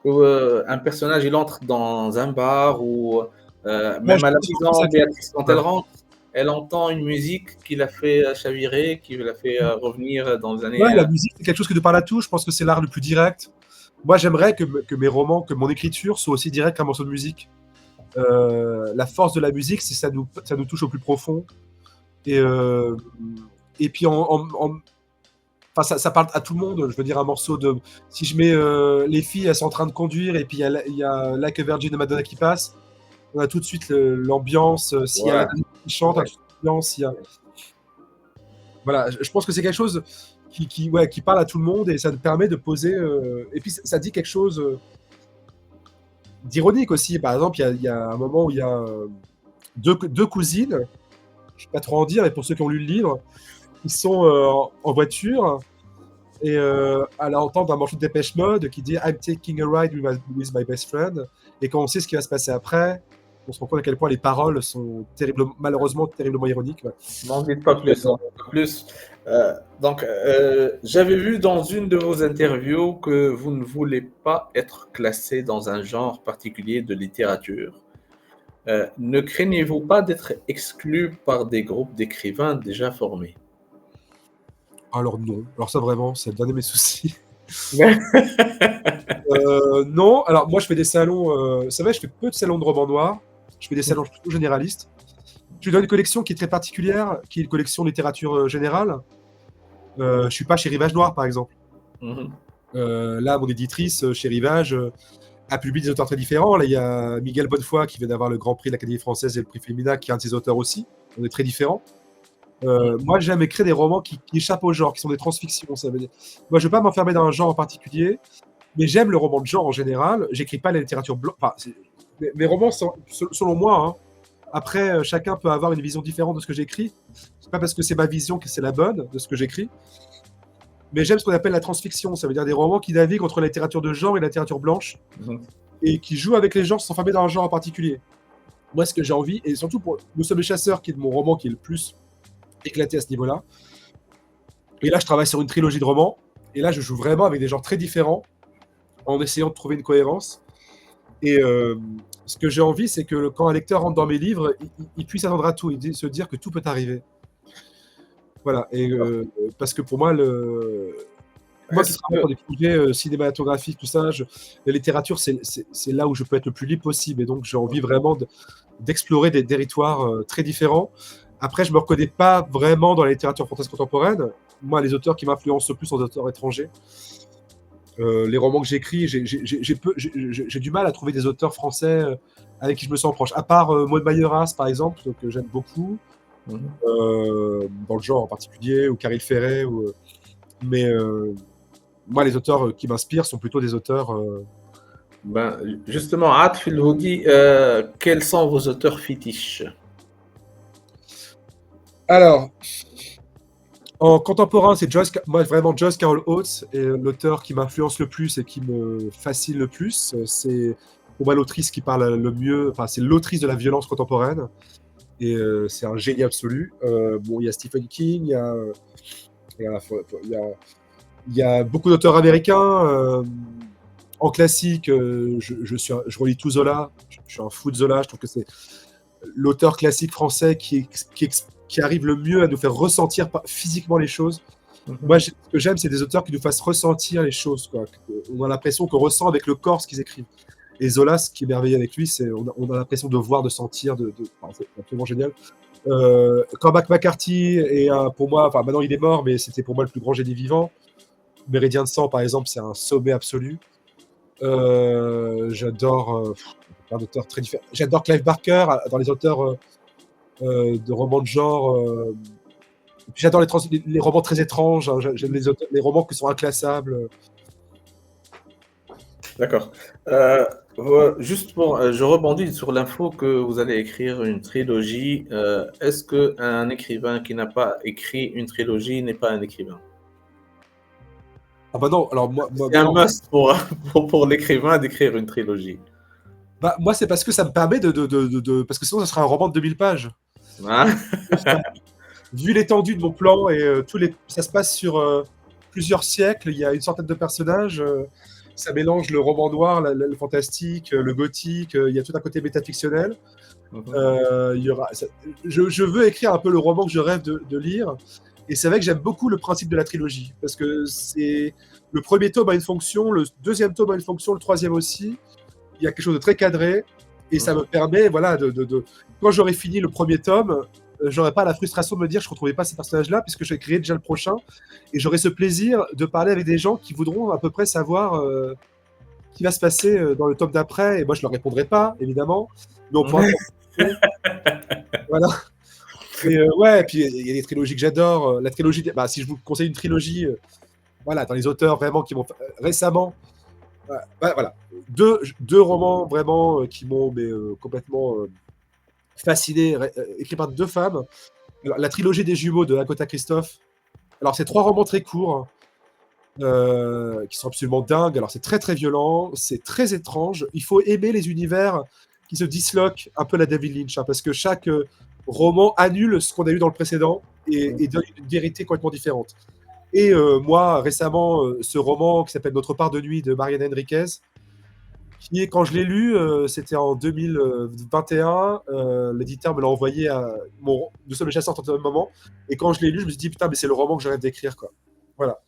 un personnage il entre dans un bar ou Moi, même je à la pense que maison, ça crée- Béatrice, quand elle rentre, elle entend une musique qui l'a fait chavirer, qui l'a fait revenir dans les années. Ouais, la musique, c'est quelque chose qui nous parle à tous. Je pense que c'est l'art le plus direct. Moi, j'aimerais que mes romans, que mon écriture soit aussi directe qu'un morceau de musique. La force de la musique, c'est ça nous touche au plus profond. Et, euh, et puis, enfin, ça parle à tout le monde. Je veux dire, un morceau de. Si je mets les filles, elles sont en train de conduire, et puis il y a Like a Virgin de Madonna qui passe, on a tout de suite l'ambiance. S'il y a la Ouais, musique qui chante, on a ouais. tout de suite l'ambiance. Voilà, je pense que c'est quelque chose ouais, qui parle à tout le monde et ça te permet de poser. Et puis ça dit quelque chose d'ironique aussi. Par exemple, il y a un moment où il y a deux cousines, je ne vais pas trop en dire, mais pour ceux qui ont lu le livre, ils sont en voiture et elle entend un morceau de Dépêche Mode qui dit I'm taking a ride with my best friend. Et quand on sait ce qui va se passer après, on se rend compte à quel point les paroles sont malheureusement terriblement ironiques. Ouais. N'en dites pas plus, n'en dites pas plus. Donc, j'avais vu dans une de vos interviews que vous ne voulez pas être classé dans un genre particulier de littérature. Ne craignez-vous pas d'être exclu par des groupes d'écrivains déjà formés? Alors non, alors ça vraiment, c'est le dernier de mes soucis. Ouais. Non, alors moi je fais des salons, c'est vrai, je fais peu de salons de romans noirs, je fais des salons plutôt généralistes. Je suis dans une collection qui est très particulière, qui est une collection de littérature générale. Je suis pas chez Rivage Noir par exemple. Mhm. Là, mon éditrice chez Rivage a publié des auteurs très différents. Là, il y a Miguel Bonnefoy qui vient d'avoir le Grand Prix de l'Académie française et le Prix Femina, qui est un de ses auteurs aussi. On est très différents. Moi, j'aime écrire des romans qui échappent au genre, qui sont des transfictions. Ça veut dire. Moi, je ne veux pas m'enfermer dans un genre en particulier, mais j'aime le roman de genre en général. J'écris pas la littérature blanche. Enfin, mes romans, selon moi, hein. Après, chacun peut avoir une vision différente de ce que j'écris. C'est pas parce que c'est ma vision que c'est la bonne de ce que j'écris. Mais j'aime ce qu'on appelle la transfiction. Ça veut dire des romans qui naviguent entre la littérature de genre et la littérature blanche Mhm. et qui jouent avec les genres sans s'enfermer dans un genre en particulier. Moi, ce que j'ai envie, et surtout pour Nous sommes les chasseurs, qui est mon roman qui est le plus éclaté à ce niveau-là. Et là, je travaille sur une trilogie de romans. Et là, je joue vraiment avec des genres très différents en essayant de trouver une cohérence. Et ce que j'ai envie, c'est que quand un lecteur rentre dans mes livres, il puisse attendre à tout et se dire que tout peut arriver. Voilà. Et parce que pour moi, moi qui Est-ce travaille que, pour des projets cinématographiques, tout ça, la littérature, c'est là où je peux être le plus libre possible. Et donc, j'ai envie vraiment d'explorer des territoires très différents. Après, je ne me reconnais pas vraiment dans la littérature française contemporaine. Moi, les auteurs qui m'influencent le plus sont des auteurs étrangers. Les romans que j'écris, j'ai du mal à trouver des auteurs français avec qui je me sens proche. À part Maud Mayeras, par exemple, que j'aime beaucoup, Mhm. dans le genre en particulier, ou Caril Ferret. Mais moi, les auteurs qui m'inspirent sont plutôt des auteurs. Ben, justement, Atf, il vous dit quels sont vos auteurs fétiches? Alors, en contemporain, c'est moi vraiment Joyce Carol Oates est l'auteur qui m'influence le plus et qui me fascine le plus. C'est pour moi l'autrice qui parle le mieux. Enfin, c'est l'autrice de la violence contemporaine et c'est un génie absolu. Bon, il y a Stephen King, il y a, il y a beaucoup d'auteurs américains. En classique, je relis tout Zola. Je suis un fou de Zola. Je trouve que c'est l'auteur classique français qui arrive le mieux à nous faire ressentir physiquement les choses. Moi, ce que j'aime, c'est des auteurs qui nous fassent ressentir les choses, quoi. On a l'impression qu'on ressent avec le corps ce qu'ils écrivent. Et Zola, ce qui est merveilleux avec lui, c'est on a l'impression de voir, de sentir, enfin, c'est absolument génial. Cormac McCarthy, pour moi, enfin maintenant il est mort, mais c'était pour moi le plus grand génie vivant. Méridien de sang, par exemple, c'est un sommet absolu. J'adore plein d'auteurs très différents. J'adore Clive Barker dans les auteurs de romans de genre. Et puis j'adore les romans très étranges. Hein. J'aime les romans qui sont inclassables. D'accord. Juste pour, je rebondis sur l'info que vous allez écrire une trilogie. Est-ce qu'un écrivain qui n'a pas écrit une trilogie n'est pas un écrivain? Ah bah non, alors C'est un must pour l'écrivain d'écrire une trilogie. moi c'est parce que ça me permet parce que sinon ça serait un roman de 2000 pages. Hein? Vu l'étendue de mon plan et ça se passe sur plusieurs siècles, il y a une centaine de personnages, ça mélange le roman noir, le fantastique, le gothique, il y a tout un côté métafictionnel. Il y aura, je veux écrire un peu le roman que je rêve de lire, et c'est vrai que j'aime beaucoup le principe de la trilogie, parce que le premier tome a une fonction, le deuxième tome a une fonction, le troisième aussi. Il y a quelque chose de très cadré, et ça me permet, voilà, quand j'aurai fini le premier tome, j'aurais pas la frustration de me dire je ne retrouvais pas ces personnages-là, puisque j'ai créé déjà le prochain, et j'aurai ce plaisir de parler avec des gens qui voudront à peu près savoir ce qui va se passer dans le tome d'après, et moi je leur répondrai pas, évidemment, mais on pourra voilà. Et ouais, et puis il y a des trilogies que j'adore. La trilogie, si je vous conseille une trilogie, voilà, dans les auteurs vraiment qui m'ont récemment, voilà, deux romans vraiment qui m'ont complètement fasciné, écrits par deux femmes. Alors, la trilogie des jumeaux de Agatha Christophe. Alors c'est 3 romans très courts qui sont absolument dingues. Alors c'est très très violent, c'est très étrange. Il faut aimer les univers qui se disloquent un peu la David Lynch, hein, parce que chaque roman annule ce qu'on a eu dans le précédent et donne une vérité complètement différente. Et moi, récemment, ce roman qui s'appelle Notre part de nuit de Mariana Enriquez, qui est, quand je l'ai lu, c'était en 2021, l'éditeur me l'a envoyé Nous sommes les chasseurs en même moment, et quand je l'ai lu, je me suis dit, putain, mais c'est le roman que je rêve d'écrire, quoi. Voilà.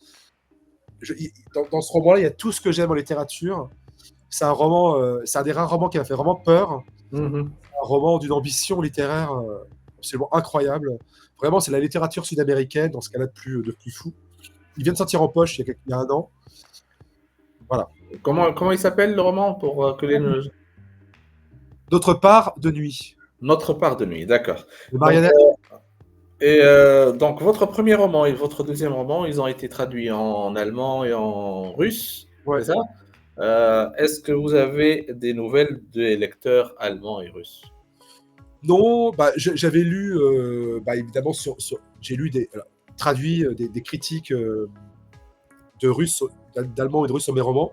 Dans ce roman-là, il y a tout ce que j'aime en littérature. C'est un roman, c'est un des rares romans qui m'a fait vraiment peur. Un roman d'une ambition littéraire absolument incroyable. Vraiment, c'est la littérature sud-américaine, dans ce cas-là, de plus fou. Il vient de sortir en poche il y a 1 an. Voilà. Comment il s'appelle le roman pour que les... D'autre part, de nuit. Notre part de nuit, d'accord. Donc, votre premier roman et votre deuxième roman, ils ont été traduits en allemand et en russe, ouais. C'est ça? Est-ce que vous avez des nouvelles des lecteurs allemands et russes? Non, j'avais lu, évidemment, j'ai lu traduit des critiques d'allemand et de russe sur mes romans.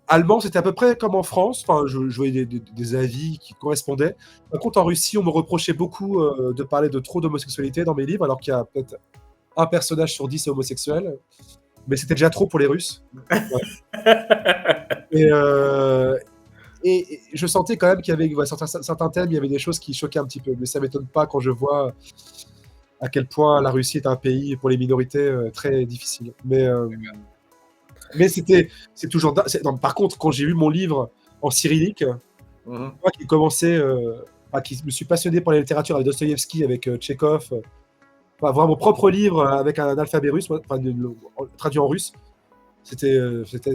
Allemand, c'était à peu près comme en France. Enfin, je voyais des avis qui correspondaient. Par contre, en Russie, on me reprochait beaucoup de parler de trop d'homosexualité dans mes livres, alors qu'il y a peut-être un personnage sur 10 homosexuel. Mais c'était déjà trop pour les Russes. Ouais. Et je sentais quand même qu'il y avait certains thèmes, il y avait des choses qui choquaient un petit peu. Mais ça ne m'étonne pas quand je vois à quel point la Russie est un pays pour les minorités très difficile. Mais c'est toujours... Par contre, quand j'ai lu mon livre en cyrillique, moi qui commençais, qui me suis passionné par la littérature avec Dostoïevski, avec Tchekhov, avoir mon propre livre avec un alphabet russe, traduit en russe, c'était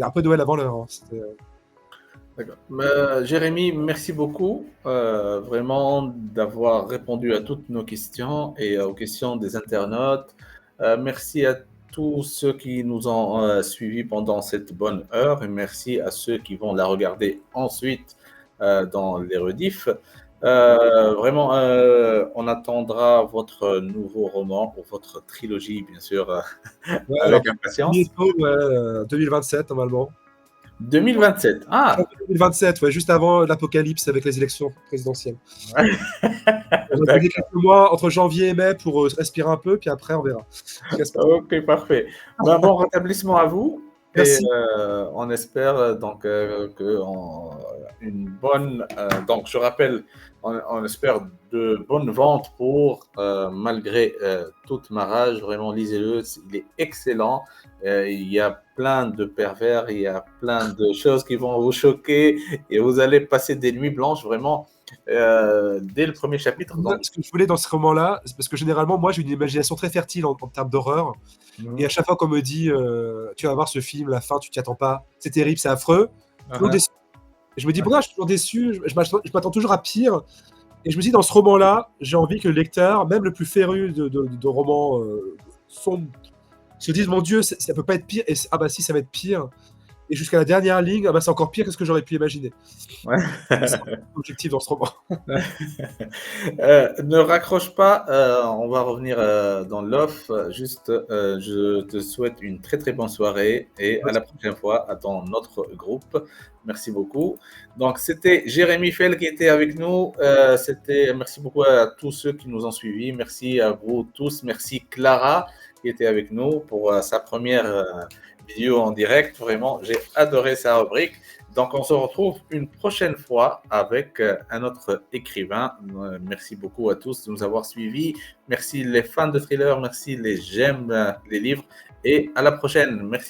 un peu Noël avant l'heure. Hein. D'accord. Jérémy, merci beaucoup vraiment d'avoir répondu à toutes nos questions et aux questions des internautes. Merci à tous ceux qui nous ont suivis pendant cette bonne heure et merci à ceux qui vont la regarder ensuite dans les rediffs. Vraiment, on attendra votre nouveau roman ou votre trilogie, bien sûr, avec impatience. 2027, normalement. 2027. Ah 2027, ouais, juste avant l'apocalypse avec les élections présidentielles. Ouais. On va quelques mois entre janvier et mai pour respirer un peu, puis après on verra. Ok, parfait. Bon rétablissement à vous. Merci. Et on espère donc une bonne. Donc je rappelle, on espère de bonnes ventes pour malgré toute ma rage. Vraiment, lisez-le, il est excellent. Il y a plein de pervers, il y a plein de choses qui vont vous choquer et vous allez passer des nuits blanches. Vraiment, dès le premier chapitre. Donc, Ce que je voulais dans ce roman-là, c'est parce que généralement, moi, j'ai une imagination très fertile en termes d'horreur. Et à chaque fois qu'on me dit, tu vas voir ce film, la fin, tu t'y attends pas, c'est terrible, c'est affreux, je suis toujours déçu. Et je me dis, pourquoi je suis toujours déçu? Je m'attends toujours à pire. Et je me dis, dans ce roman-là, j'ai envie que le lecteur, même le plus féru de romans sombres, se dise, mon Dieu, ça peut pas être pire. Et ah bah si, ça va être pire. Et jusqu'à la dernière ligne, ah bah c'est encore pire que ce que j'aurais pu imaginer. ouais. C'est l'objectif dans ce roman. Ne raccroche pas, on va revenir dans l'off. Juste, je te souhaite une très très bonne soirée et à la prochaine fois dans notre groupe. Merci beaucoup. Donc, c'était Jérémy Fell qui était avec nous. Merci beaucoup à tous ceux qui nous ont suivis. Merci à vous tous. Merci Clara qui était avec nous pour sa première vidéo en direct. Vraiment, j'ai adoré sa rubrique. Donc, on se retrouve une prochaine fois avec un autre écrivain. Merci beaucoup à tous de nous avoir suivis. Merci les fans de thriller, merci les j'aime les livres et à la prochaine. Merci.